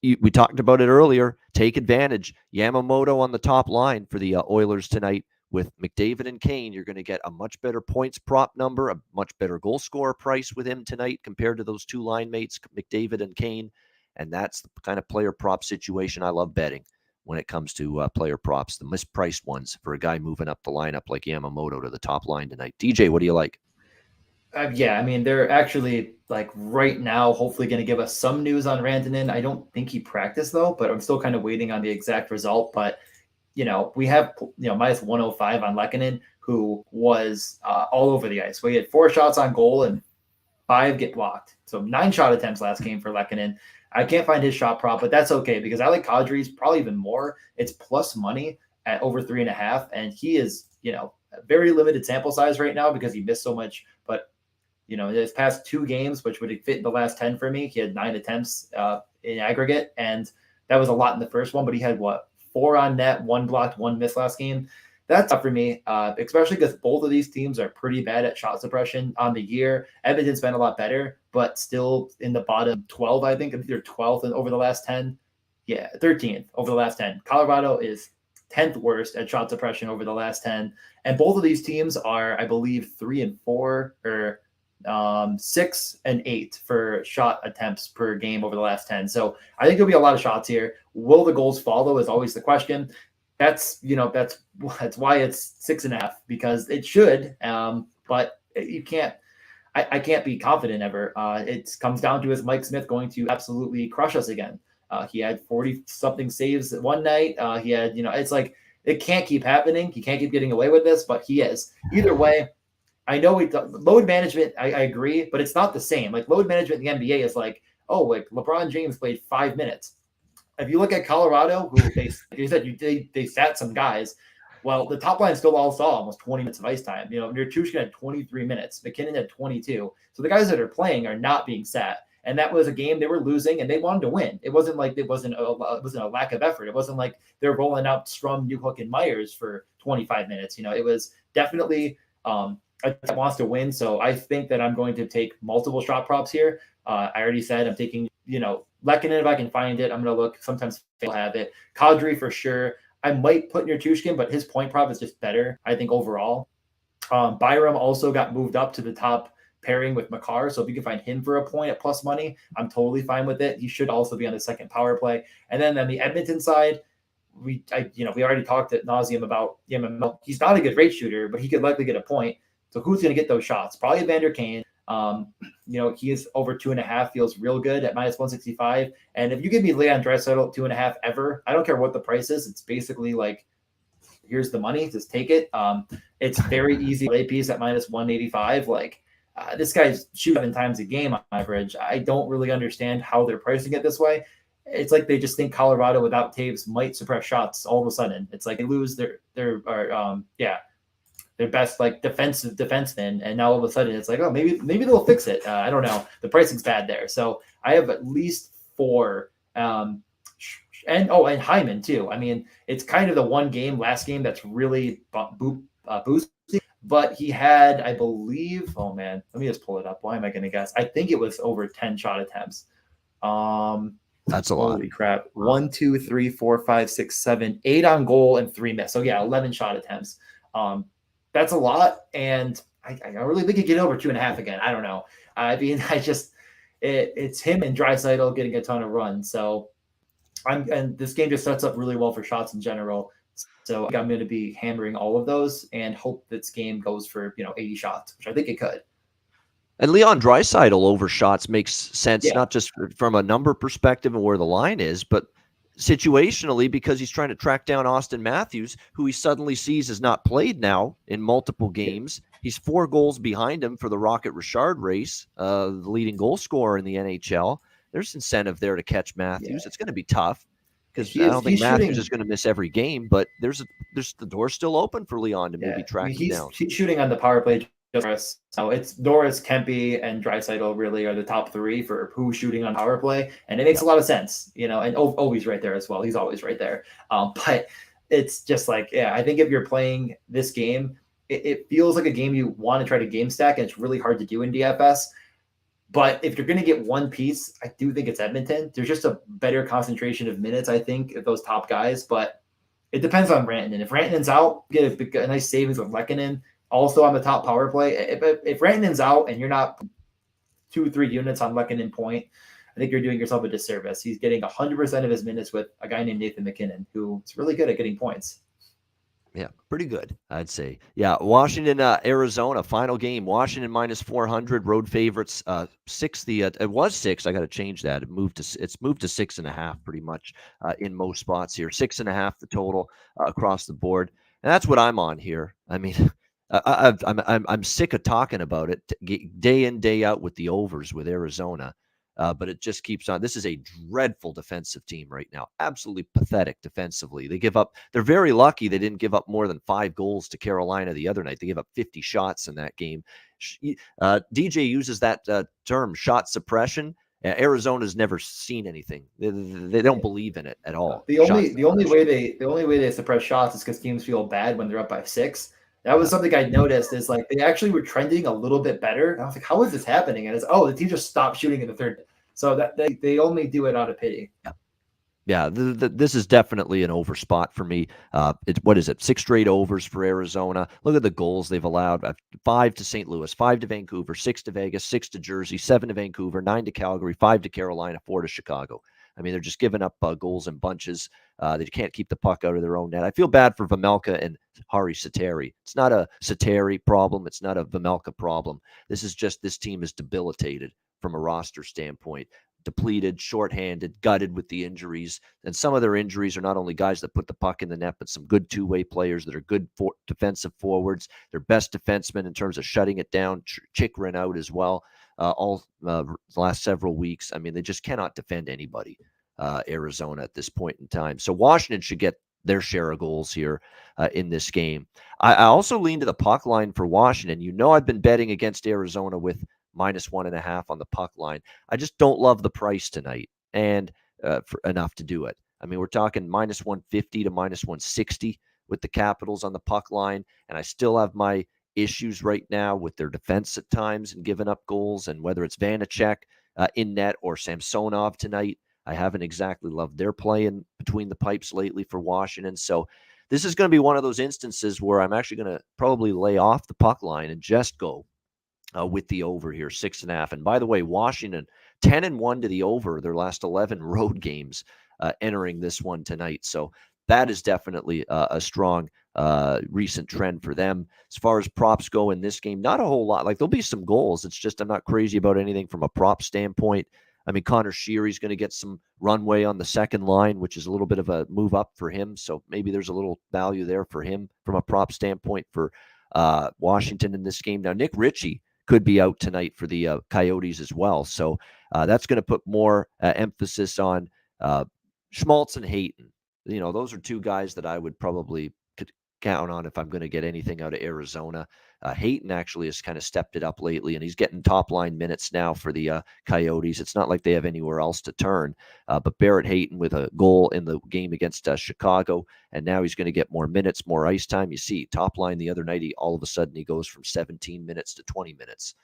we talked about it earlier. Take advantage. Yamamoto on the top line for the Oilers tonight. With McDavid and Kane, you're going to get a much better points prop number, a much better goal scorer price with him tonight compared to those 2 line mates, McDavid and Kane. And that's the kind of player prop situation I love betting when it comes to player props, the mispriced ones for a guy moving up the lineup like Yamamoto to the top line tonight. DJ, what do you like? Yeah, I mean, they're actually, like, right now, hopefully going to give us some news on Rantanen. I don't think he practiced, though, but I'm still kind of waiting on the exact result. But we have, minus 105 on Lehkonen, who was all over the ice. We had 4 shots on goal and 5 get blocked. So 9 shot attempts last game for Lehkonen. I can't find his shot prop, but that's okay because I like Kadri's probably even more. It's plus money at over 3.5. And he is, a very limited sample size right now because he missed so much. But, his past 2 games, which would fit in the last 10 for me, he had 9 attempts in aggregate. And that was a lot in the first one, but he had 4 on net, 1 blocked, 1 missed last game. That's tough for me, especially because both of these teams are pretty bad at shot suppression on the year. Edmonton's been a lot better, but still in the bottom 12, I think. They're 12th over the last 10. Yeah, 13th over the last 10. Colorado is 10th worst at shot suppression over the last 10. And both of these teams are, I believe, 3 and 4 or 6 and 8 for shot attempts per game over the last 10. So I think there'll be a lot of shots here. Will the goals follow is always the question. That's why it's 6.5 because it should. But you can't, I can't be confident ever. It comes down to is Mike Smith going to absolutely crush us again? He had 40 something saves one night. He had, it's like, it can't keep happening. He can't keep getting away with this, but he is. Either way, I know load management, I agree, but it's not the same. Like load management in the NBA is like, oh, like LeBron James played 5 minutes. If you look at Colorado, who they sat some guys, Well, the top line still all saw almost 20 minutes of ice time. You know, Nurtushkin had 23 minutes. McKinnon had 22. So the guys that are playing are not being sat. And that was a game they were losing and they wanted to win. It wasn't like it wasn't a lack of effort. It wasn't like they're rolling out Strum, Newhook, and Myers for 25 minutes. You know, it was definitely that wants to win. So I think that I'm going to take multiple shot props here. I already said I'm taking, you know, Lehkonen if I can find it. I'm going to look. Sometimes they'll have it. Kadri for sure. I might put Nurtushkin, but his point prop is just better, I think, overall. Byram also got moved up to the top pairing with Makar. So if you can find him for a point at plus money, I'm totally fine with it. He should also be on the second power play. And then on the Edmonton side, we already talked at nauseum about him. He's not a good rate shooter, but he could likely get a point. So who's going to get those shots? Probably Evander Kane. He is over 2.5, feels real good at minus 165. And if you give me Leon Draisaitl 2.5 ever, I don't care what the price is. It's basically like, here's the money, just take it. It's very easy lay piece at minus 185. Like this guy's shooting 7 times a game on average. I don't really understand how they're pricing it this way. It's like they just think Colorado without Taves might suppress shots all of a sudden. It's like they lose their best like defenseman, and now all of a sudden it's like, oh, maybe they'll fix it. I don't know. The pricing's bad there, so I have at least 4. And Hyman too. I mean, it's kind of the last game that's really boosting. But he had, I believe, oh man, let me just pull it up. Why am I going to guess? I think it was over 10 shot attempts. That's a lot. Holy crap! 1, 2, 3, 4, 5, 6, 7, 8 on goal and 3 missed. So yeah, 11 shot attempts. That's a lot, and I really think he get over 2.5 again. I don't know. I mean, it's him and Draisaitl getting a ton of runs. So and this game just sets up really well for shots in general. So I'm going to be hammering all of those and hope this game goes for 80 shots, which I think it could. And Leon Draisaitl over shots makes sense, Yeah. not just from a number perspective and where the line is, but situationally because he's trying to track down Austin Matthews, who he suddenly sees has not played now in multiple games. He's 4 goals behind him for the Rocket Richard race, the leading goal scorer in the NHL. There's incentive there to catch Matthews. Yeah. It's going to be tough because I don't think Matthews is going to miss every game, but there's the door still open for Leon to maybe track him down. He's shooting on the power play. So it's Norris, Kempe, and Draisaitl really are the top 3 for who's shooting on power play, and it makes a lot of sense, and always right there as well. He's always right there. But it's just like, I think if you're playing this game, it feels like a game you want to try to game stack, and it's really hard to do in DFS. But if you're going to get one piece, I do think it's Edmonton. There's just a better concentration of minutes, I think, of those top guys. But it depends on Rantanen. If Rantanen's out, get a nice savings with Lehkonen. Also on the top power play. If Rantanen's out and you're not 2-3 units on Lehkonen point, I think you're doing yourself a disservice. He's getting 100% of his minutes with a guy named Nathan McKinnon, who's really good at getting points. Yeah, pretty good, I'd say. Yeah, Washington, Arizona, final game. Washington minus 400, road favorites. 6. It was 6. I got to change that. It's moved to 6.5, pretty much in most spots here. 6.5 the total across the board, and that's what I'm on here. I mean. I'm sick of talking about it day in, day out with the overs with Arizona, but it just keeps on. This is a dreadful defensive team right now. Absolutely pathetic defensively. They're very lucky they didn't give up more than 5 goals to Carolina the other night. They gave up 50 shots in that game. DJ uses that term, shot suppression. Arizona's never seen anything. They don't believe in it at all. The only way they suppress shots is because teams feel bad when they're up by 6. That was something I noticed is like they actually were trending a little bit better. And I was like, how is this happening? And it's, the team just stopped shooting in the third. So that they only do it out of pity. Yeah. This is definitely an over spot for me. What is it? 6 straight overs for Arizona. Look at the goals they've allowed. 5 to St. Louis, 5 to Vancouver, 6 to Vegas, 6 to Jersey, 7 to Vancouver, 9 to Calgary, 5 to Carolina, 4 to Chicago. I mean, they're just giving up goals in bunches. They can't keep the puck out of their own net. I feel bad for Vejmelka and Hari Sateri. It's not a Sateri problem. It's not a Vejmelka problem. This is just this team is debilitated from a roster standpoint. Depleted, shorthanded, gutted with the injuries. And some of their injuries are not only guys that put the puck in the net, but some good two-way players that are good defensive forwards. Their best defensemen in terms of shutting it down. Chikrin out as well. All the last several weeks. I mean, they just cannot defend anybody, Arizona, at this point in time. So Washington should get their share of goals here in this game. I also lean to the puck line for Washington. I've been betting against Arizona with -1.5 on the puck line. I just don't love the price tonight, and for enough to do it. I mean, we're talking -150 to -160 with the Capitals on the puck line, and I still have my issues right now with their defense at times and giving up goals, and whether it's Vanacek in net or Samsonov tonight. I haven't exactly loved their play in between the pipes lately for Washington. So this is going to be one of those instances where I'm actually going to probably lay off the puck line and just go with the over here, 6.5. And by the way, Washington 10-1 to the over their last 11 road games entering this one tonight. So that is definitely a strong recent trend for them. As far as props go in this game, not a whole lot. Like, there'll be some goals. It's just I'm not crazy about anything from a prop standpoint. I mean, Connor Sheary's going to get some runway on the second line, which is a little bit of a move up for him. So maybe there's a little value there for him from a prop standpoint for Washington in this game. Now, Nick Ritchie could be out tonight for the Coyotes as well. So that's going to put more emphasis on Schmaltz and Hayton. Those are two guys that I would probably count on if I'm going to get anything out of Arizona. Hayton actually has kind of stepped it up lately, and he's getting top line minutes now for the Coyotes. It's not like they have anywhere else to turn. But Barrett Hayton with a goal in the game against Chicago, and now he's going to get more minutes, more ice time. You see, top line the other night, all of a sudden he goes from 17 minutes to 20 minutes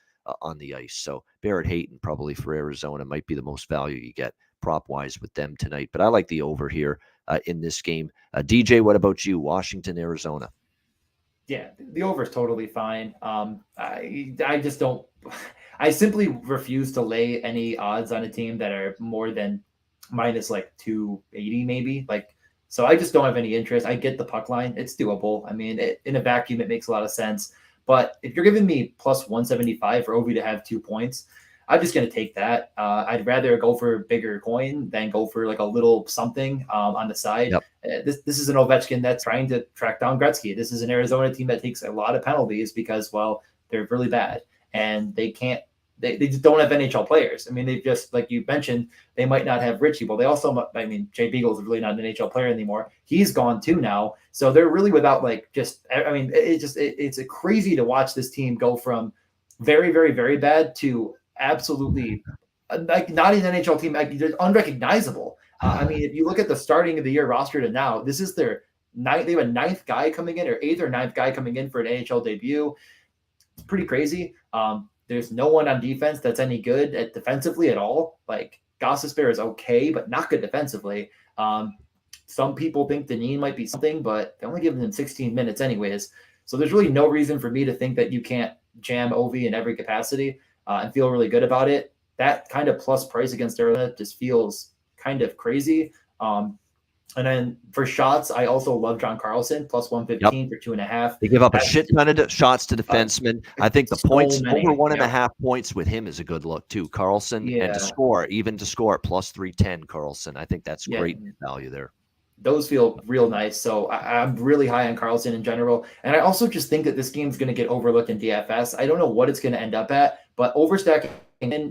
on the ice. So Barrett Hayton probably for Arizona might be the most value you get prop-wise with them tonight. But I like the over here in this game. DJ, what about you? Washington, Arizona. Yeah, the over is totally fine. I just don't. I simply refuse to lay any odds on a team that are more than minus like 280 maybe. So I just don't have any interest. I get the puck line; it's doable. I mean, in a vacuum, it makes a lot of sense. But if you're giving me plus 175 for Ovi to have 2 points, I'm just going to take that. I'd rather go for a bigger coin than go for like a little something on the side. Yep. This is an Ovechkin that's trying to track down Gretzky. This is an Arizona team that takes a lot of penalties because, well, they're really bad and they just don't have NHL players. I mean, they just, like you mentioned, they might not have Ritchie. Well, they also, Jay Beagle's really not an NHL player anymore. He's gone too now. So they're really without it's crazy to watch this team go from very, very, very bad to absolutely like not an NHL team. They're unrecognizable. If you look at the starting of the year roster to now, this is their ninth. They have a ninth guy coming in, or eighth or ninth guy coming in for an NHL debut. It's pretty crazy. There's no one on defense that's any good at defensively at all. Like Gostisbehere is okay, but not good defensively. Some people think Dineen might be something, but they only give him 16 minutes anyways. So there's really no reason for me to think that you can't jam Ovi in every capacity and feel really good about it. That kind of plus price against Arizona just feels kind of crazy. And then for shots, I also love John Carlson, plus 115 for 2.5. They give up a shit ton of shots to defensemen. I think the points, over 1.5 points with him is a good look too. Carlson, and to score at plus 310, Carlson. I think that's great value there. Those feel real nice. So I'm really high on Carlson in general. And I also just think that this game's going to get overlooked in DFS. I don't know what it's going to end up at, but overstacking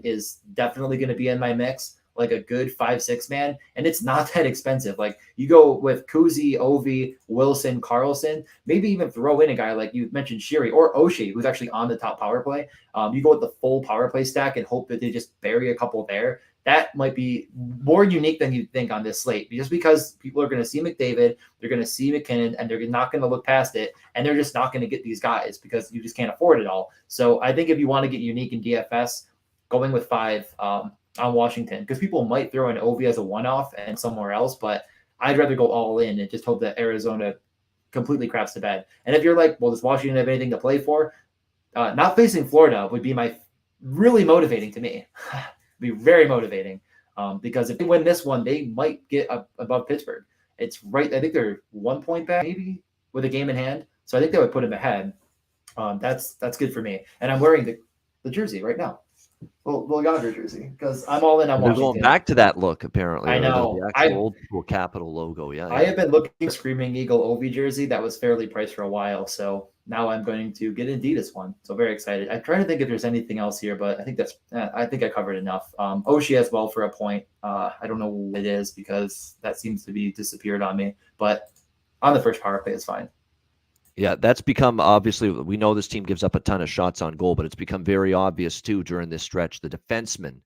is definitely going to be in my mix, like a good 5-6 man. And it's not that expensive. Like you go with Kuzi, Ovi, Wilson, Carlson, maybe even throw in a guy like you mentioned, Sheary or Oshie, who's actually on the top power play. You go with the full power play stack and hope that they just bury a couple there. That might be more unique than you'd think on this slate, just because people are going to see McDavid, they're going to see McKinnon, and they're not going to look past it, and they're just not going to get these guys because you just can't afford it all. So I think if you want to get unique in DFS, going with 5 on Washington, because people might throw in Ovi as a one-off and somewhere else, but I'd rather go all in and just hope that Arizona completely craps the bed. And if you're like, well, does Washington have anything to play for? Not facing Florida would be my really motivating to me. Be very motivating because if they win this one, they might get above Pittsburgh. It's right. I think they're 1 point back maybe with a game in hand. So I think they would put them ahead. That's good for me. And I'm wearing the jersey right now. Well, Yonder jersey because I'm all in on Washington. They're going back to that look apparently. I know. The actual old school Capital logo. Yeah. I have been looking at Screaming Eagle Ovi jersey that was fairly priced for a while. So now I'm going to get an Adidas one. So very excited. I'm trying to think if there's anything else here, but I think I covered enough. Oshie as well for a point. I don't know what it is because that seems to be disappeared on me, but on the first power play is fine. Yeah, that's become obviously, we know this team gives up a ton of shots on goal, but it's become very obvious too during this stretch. The defensemen,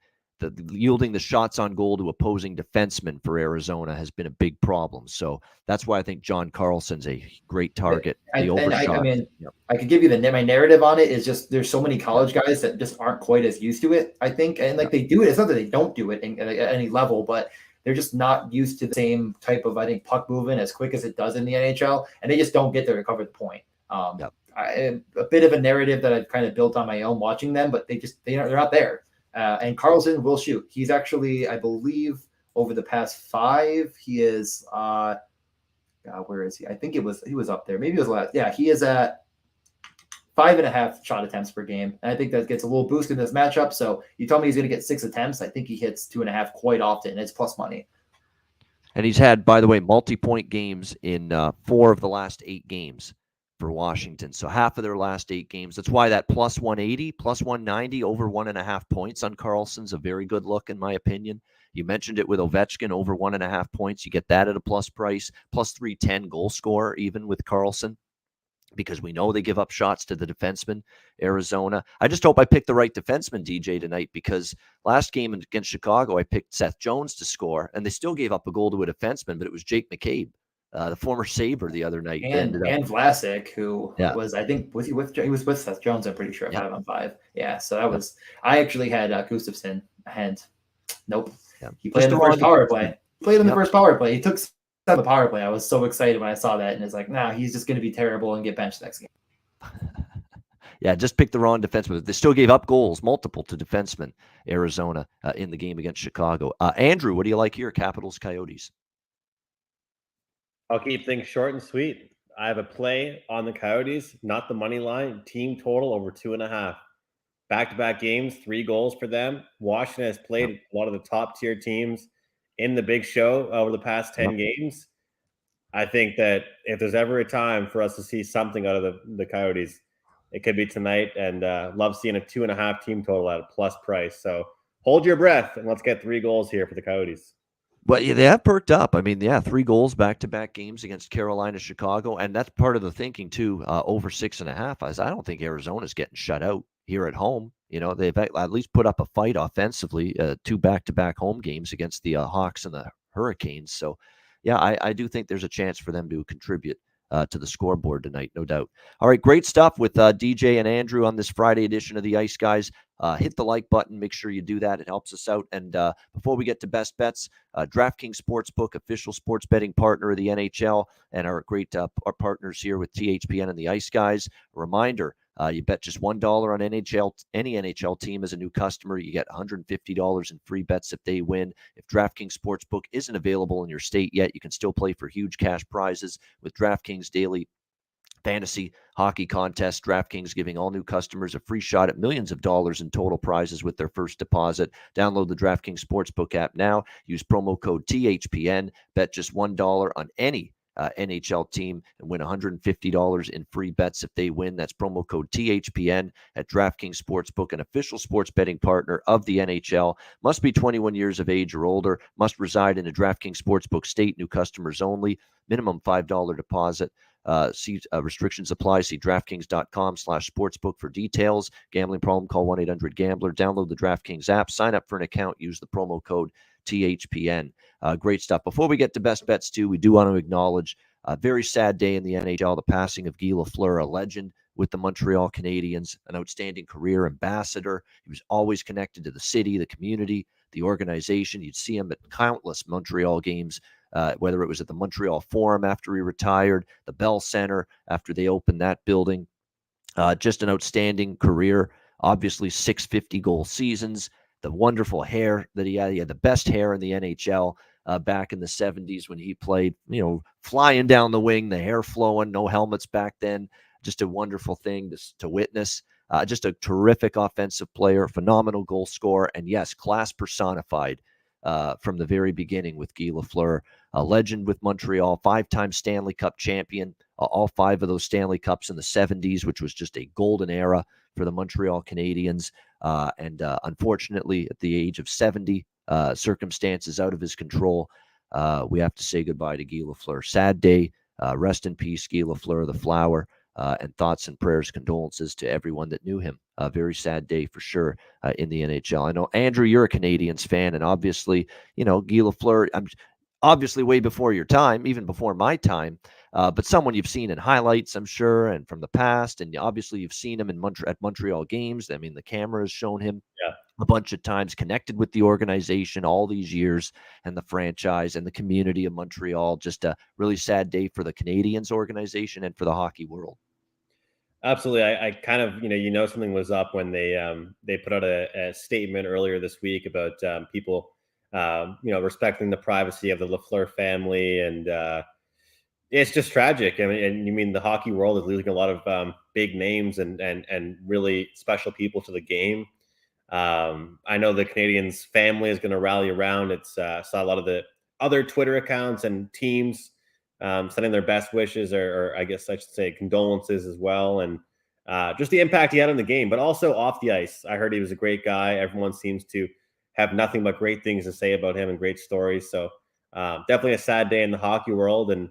yielding the shots on goal to opposing defensemen for Arizona has been a big problem. So that's why I think John Carlson's a great target. I Overshot. mean, I could give you my narrative on it is just there's so many college guys that just aren't quite as used to it, I think. And like they do it. It's not that they don't do it at any level, but they're just not used to the same type of, I think, puck movement as quick as it does in the NHL, and they just don't get there to cover the point. A bit of a narrative that I've kind of built on my own watching them, but they're not there. And Carlson will shoot. He's actually, I believe, over the past 5, he is. Where is he? I think he was up there. Maybe it was last. Yeah, he is at 5.5 shot attempts per game. And I think that gets a little boost in this matchup. So you told me he's going to get 6 attempts. I think he hits 2.5 quite often. It's plus money. And he's had, by the way, multi-point games in 4 of the last 8 games for Washington. So half of their last 8 games. That's why that plus 180, plus 190, over 1.5 points on Carlson's a very good look, in my opinion. You mentioned it with Ovechkin, over 1.5 points. You get that at a plus price, plus 310 goal scorer, even with Carlson, because we know they give up shots to the defenseman, Arizona. I just hope I picked the right defenseman, DJ, tonight, because last game against Chicago, I picked Seth Jones to score, and they still gave up a goal to a defenseman, but it was Jake McCabe, the former Sabre, the other night. And Vlasic, who was, I think, he was with Seth Jones, I'm pretty sure, 5-on-5. Yeah, so that was, I actually had Gustafsson, and nope. Yeah. He played in the first power play. He took the power play. I was so excited when I saw that, and it's like, he's just going to be terrible and get benched next game. Yeah, just picked the wrong defenseman. They still gave up goals, multiple, to defensemen, Arizona, in the game against Chicago. Andrew, what do you like here? Capitals, Coyotes. I'll keep things short and sweet. I have a play on the Coyotes, not the money line, team total over 2.5. Back-to-back games, 3 goals for them. Washington has played a lot of the top-tier teams in the big show over the past 10 games. I think that if there's ever a time for us to see something out of the Coyotes, it could be tonight, and love seeing a 2.5 team total at a plus price. So hold your breath, and let's get 3 goals here for the Coyotes. Well, yeah, they have perked up. I mean, 3 goals back-to-back games against Carolina, Chicago, and that's part of the thinking, too, over 6.5. I don't think Arizona's getting shut out here at home. You know, they've at least put up a fight offensively, 2 back-to-back home games against the Hawks and the Hurricanes. So, yeah, I do think there's a chance for them to contribute to the scoreboard tonight, no doubt. All right, great stuff with DJ and Andrew on this Friday edition of the Ice Guys. Hit the like button. Make sure you do that. It helps us out. And before we get to best bets, DraftKings Sportsbook, official sports betting partner of the NHL, and our great our partners here with THPN and the Ice Guys. A reminder, you bet just $1 on any NHL team as a new customer. You get $150 in free bets if they win. If DraftKings Sportsbook isn't available in your state yet, you can still play for huge cash prizes with DraftKings Daily Fantasy Hockey Contest. DraftKings giving all new customers a free shot at millions of dollars in total prizes with their first deposit. Download the DraftKings Sportsbook app now. Use promo code THPN. Bet just $1 on any NHL team and win $150 in free bets if they win. That's promo code THPN at DraftKings Sportsbook, an official sports betting partner of the NHL. Must be 21 years of age or older. Must reside in a DraftKings Sportsbook state. New customers only. Minimum $5 deposit. See restrictions apply. See DraftKings.com/sportsbook for details. Gambling problem? Call 1-800-GAMBLER. Download the DraftKings app. Sign up for an account. Use the promo code THPN. Great stuff. Before we get to best bets, too, we do want to acknowledge a very sad day in the NHL, the passing of Guy Lafleur, a legend with the Montreal Canadiens, an outstanding career ambassador. He was always connected to the city, the community, the organization. You'd see him at countless Montreal games, whether it was at the Montreal Forum after he retired, the Bell Center after they opened that building. Just an outstanding career. Obviously, 650 goal seasons. The wonderful hair that he had. He had the best hair in the NHL back in the 70s when he played, flying down the wing, the hair flowing, no helmets back then. Just a wonderful thing to witness. Just a terrific offensive player, phenomenal goal scorer, and yes, class personified from the very beginning with Guy Lafleur. A legend with Montreal, 5-time Stanley Cup champion, all 5 of those Stanley Cups in the 70s, which was just a golden era for the Montreal Canadiens. And unfortunately, at the age of 70, circumstances out of his control, we have to say goodbye to Guy Lafleur. Sad day Rest in peace, Guy Lafleur, the Flower, and thoughts and prayers, condolences to everyone that knew him. A very sad day for sure in the NHL. I know, Andrew, you're a Canadiens fan, and obviously, Guy Lafleur, obviously way before your time, even before my time, but someone you've seen in highlights, I'm sure, and from the past, and obviously you've seen him at Montreal games. I mean, the camera has shown him a bunch of times, connected with the organization all these years and the franchise and the community of Montreal. Just a really sad day for the Canadiens organization and for the hockey world. Absolutely. I kind of, something was up when they put out a statement earlier this week about people, respecting the privacy of the Lafleur family. And it's just tragic. I mean, and you mean the hockey world is losing a lot of big names and really special people to the game. I know the Canadiens family is going to rally around. It's saw a lot of the other Twitter accounts and teams sending their best wishes, or I guess I should say condolences as well. And just the impact he had on the game, but also off the ice. I heard he was a great guy. Everyone seems to have nothing but great things to say about him and great stories. So definitely a sad day in the hockey world. And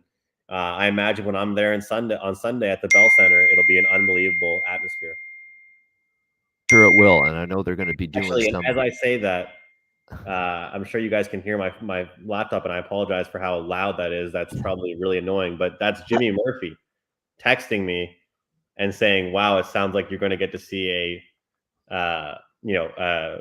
I imagine when I'm there on Sunday at the Bell Center, it'll be an unbelievable atmosphere. Sure it will, and I know they're going to be doing Actually, some. As I say that, I'm sure you guys can hear my laptop, and I apologize for how loud that is. That's probably really annoying, but that's Jimmy Murphy texting me and saying, "Wow, it sounds like you're going to get to see a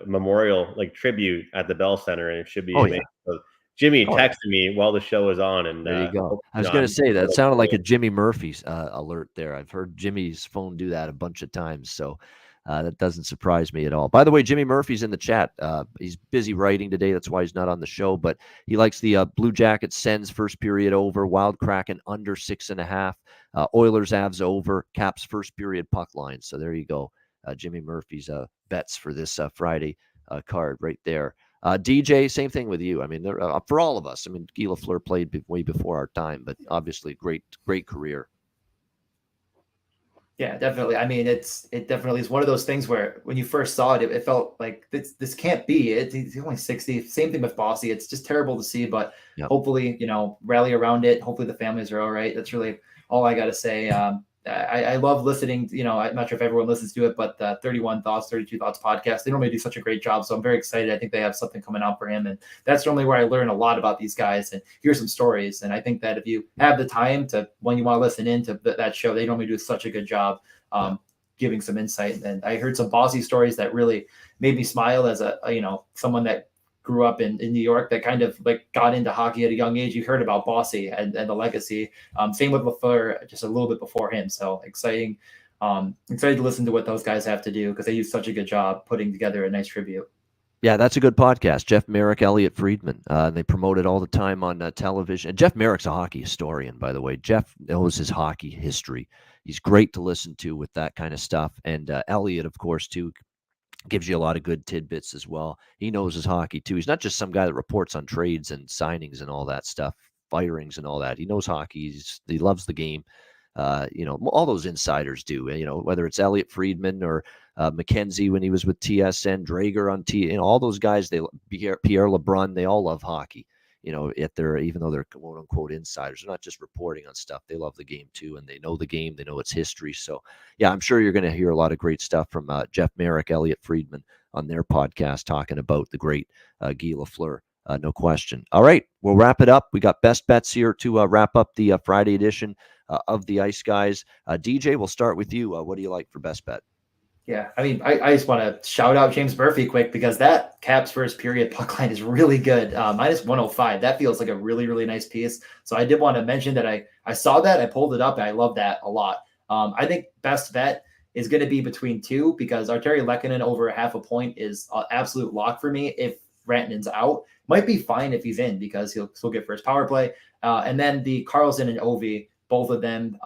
memorial tribute at the Bell Center, and it should be amazing." Yeah. So Jimmy texted me while the show was on, and there you go. I was going to say that sounded like a Jimmy Murphy's alert there. I've heard Jimmy's phone do that a bunch of times, so that doesn't surprise me at all. By the way, Jimmy Murphy's in the chat. He's busy writing today. That's why he's not on the show, but he likes the Blue Jackets Sens first period over, Wild Kraken under 6.5, Oilers Avs over, Caps first period puck line. So there you go. Jimmy Murphy's bets for this Friday card right there. DJ, same thing with you. I mean, for all of us. I mean, Guy Lafleur played way before our time, but obviously great career. Yeah, definitely. I mean, it definitely is one of those things where when you first saw it, it felt like this can't be. It's only 60. Same thing with Bossy. It's just terrible to see, but hopefully, rally around it. Hopefully the families are all right. That's really all I got to say. I love listening. I'm not sure if everyone listens to it, but the 31 Thoughts, 32 Thoughts podcast, they normally do such a great job. So I'm very excited. I think they have something coming out for him. And that's normally where I learn a lot about these guys and hear some stories. And I think that if you have the time to, when you want to listen into that show, they normally do such a good job giving some insight. And I heard some Bossy stories that really made me smile as someone that grew up in New York that kind of got into hockey at a young age. You heard about Bossy and the legacy. Same with Lafleur, just a little bit before him. So exciting. Excited to listen to what those guys have to do because they do such a good job putting together a nice tribute. Yeah, that's a good podcast. Jeff Merrick, Elliot Friedman. They promote it all the time on television. And Jeff Merrick's a hockey historian, by the way. Jeff knows his hockey history. He's great to listen to with that kind of stuff. And Elliot, of course, too, gives you a lot of good tidbits as well. He knows his hockey too. He's not just some guy that reports on trades and signings and all that stuff, firings and all that. He knows hockey. He loves the game. All those insiders do, whether it's Elliot Friedman or McKenzie when he was with TSN, Drager on all those guys, Pierre LeBrun, they all love hockey. Even though they're quote unquote insiders, they're not just reporting on stuff. They love the game too, and they know the game. They know its history. So, yeah, I'm sure you're going to hear a lot of great stuff from Jeff Merrick, Elliot Friedman on their podcast talking about the great Guy Lafleur. No question. All right, we'll wrap it up. We got best bets here to wrap up the Friday edition of the Ice Guys. DJ, we'll start with you. What do you like for best bet? Yeah, I mean, I just want to shout out James Murphy quick because that Caps first period puck line is really good. Minus 105. That feels like a really, really nice piece. So I did want to mention that I saw that. I pulled it up, and I love that a lot. I think best bet is going to be between two because Arturi Lehkonen over 0.5 point is an absolute lock for me if Rantanen's out. Might be fine if he's in because he'll still get first power play. And then the Karlsson and Ovi, both of them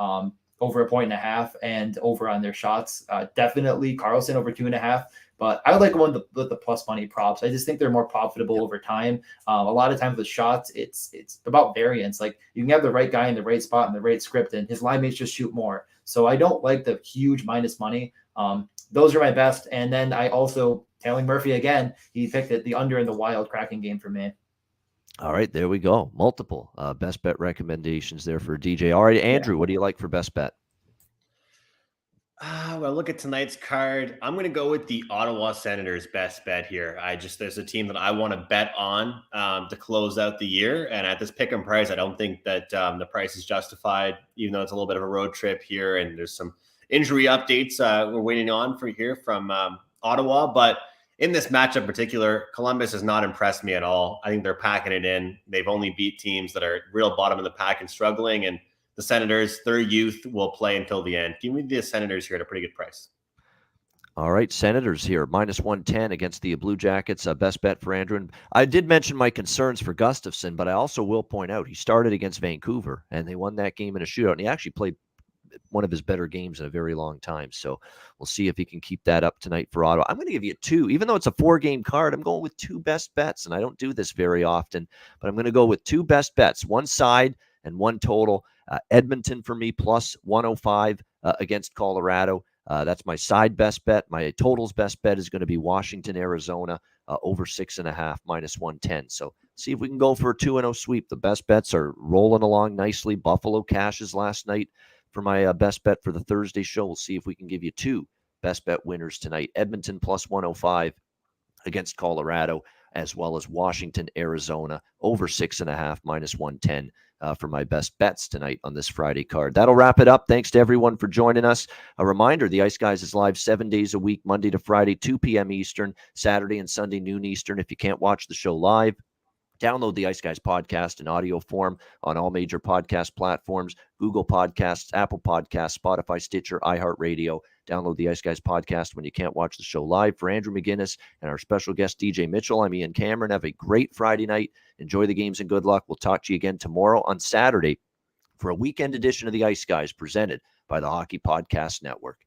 over 1.5 and over on their shots. Definitely Karlsson over 2.5, but I would like one with the plus money props. I just think they're more profitable over time. A lot of times with shots, it's about variance. Like you can have the right guy in the right spot and the right script, and his line mates just shoot more. So I don't like the huge minus money. Those are my best. And then I also, tailing Murphy again, he picked the under in the Wild Kraken game for me. All right, there we go. Multiple best bet recommendations there for DJ. All right, Andrew, what do you like for best bet? Well, look at tonight's card. I'm going to go with the Ottawa Senators best bet here. There's a team that I want to bet on to close out the year. And at this pick and price, I don't think that the price is justified, even though it's a little bit of a road trip here. And there's some injury updates we're waiting on from Ottawa. But in this matchup in particular, Columbus has not impressed me at all. I think they're packing it in. They've only beat teams that are real bottom of the pack and struggling. And the Senators, their youth will play until the end. Give me the Senators here at a pretty good price. All right, Senators here, -110 against the Blue Jackets. Best bet for Andrew. And I did mention my concerns for Gustafsson, but I also will point out he started against Vancouver, and they won that game in a shootout, and he actually played one of his better games in a very long time. So we'll see if he can keep that up tonight for Ottawa. I'm going to give you 2. Even though it's a 4-game card, I'm going with 2 best bets, and I don't do this very often, but I'm going to go with 2 best bets, 1 side and 1 total. Edmonton for me, +105 against Colorado. That's my side best bet. My totals best bet is going to be Washington, Arizona, over 6.5, -110. So see if we can go for a 2-0 sweep. The best bets are rolling along nicely. Buffalo cashes last night for my best bet for the Thursday show. We'll see if we can give you 2 best bet winners tonight. Edmonton +105 against Colorado, as well as Washington, Arizona, over 6.5, -110 for my best bets tonight on this Friday card. That'll wrap it up. Thanks to everyone for joining us. A reminder, the Ice Guys is live 7 days a week, Monday to Friday, 2 p.m. Eastern, Saturday and Sunday, noon Eastern. If you can't watch the show live, download the Ice Guys podcast in audio form on all major podcast platforms, Google Podcasts, Apple Podcasts, Spotify, Stitcher, iHeartRadio. Download the Ice Guys podcast when you can't watch the show live. For Andrew McInnis and our special guest, DJ Mitchell, I'm Ian Cameron. Have a great Friday night. Enjoy the games and good luck. We'll talk to you again tomorrow on Saturday for a weekend edition of the Ice Guys presented by the Hockey Podcast Network.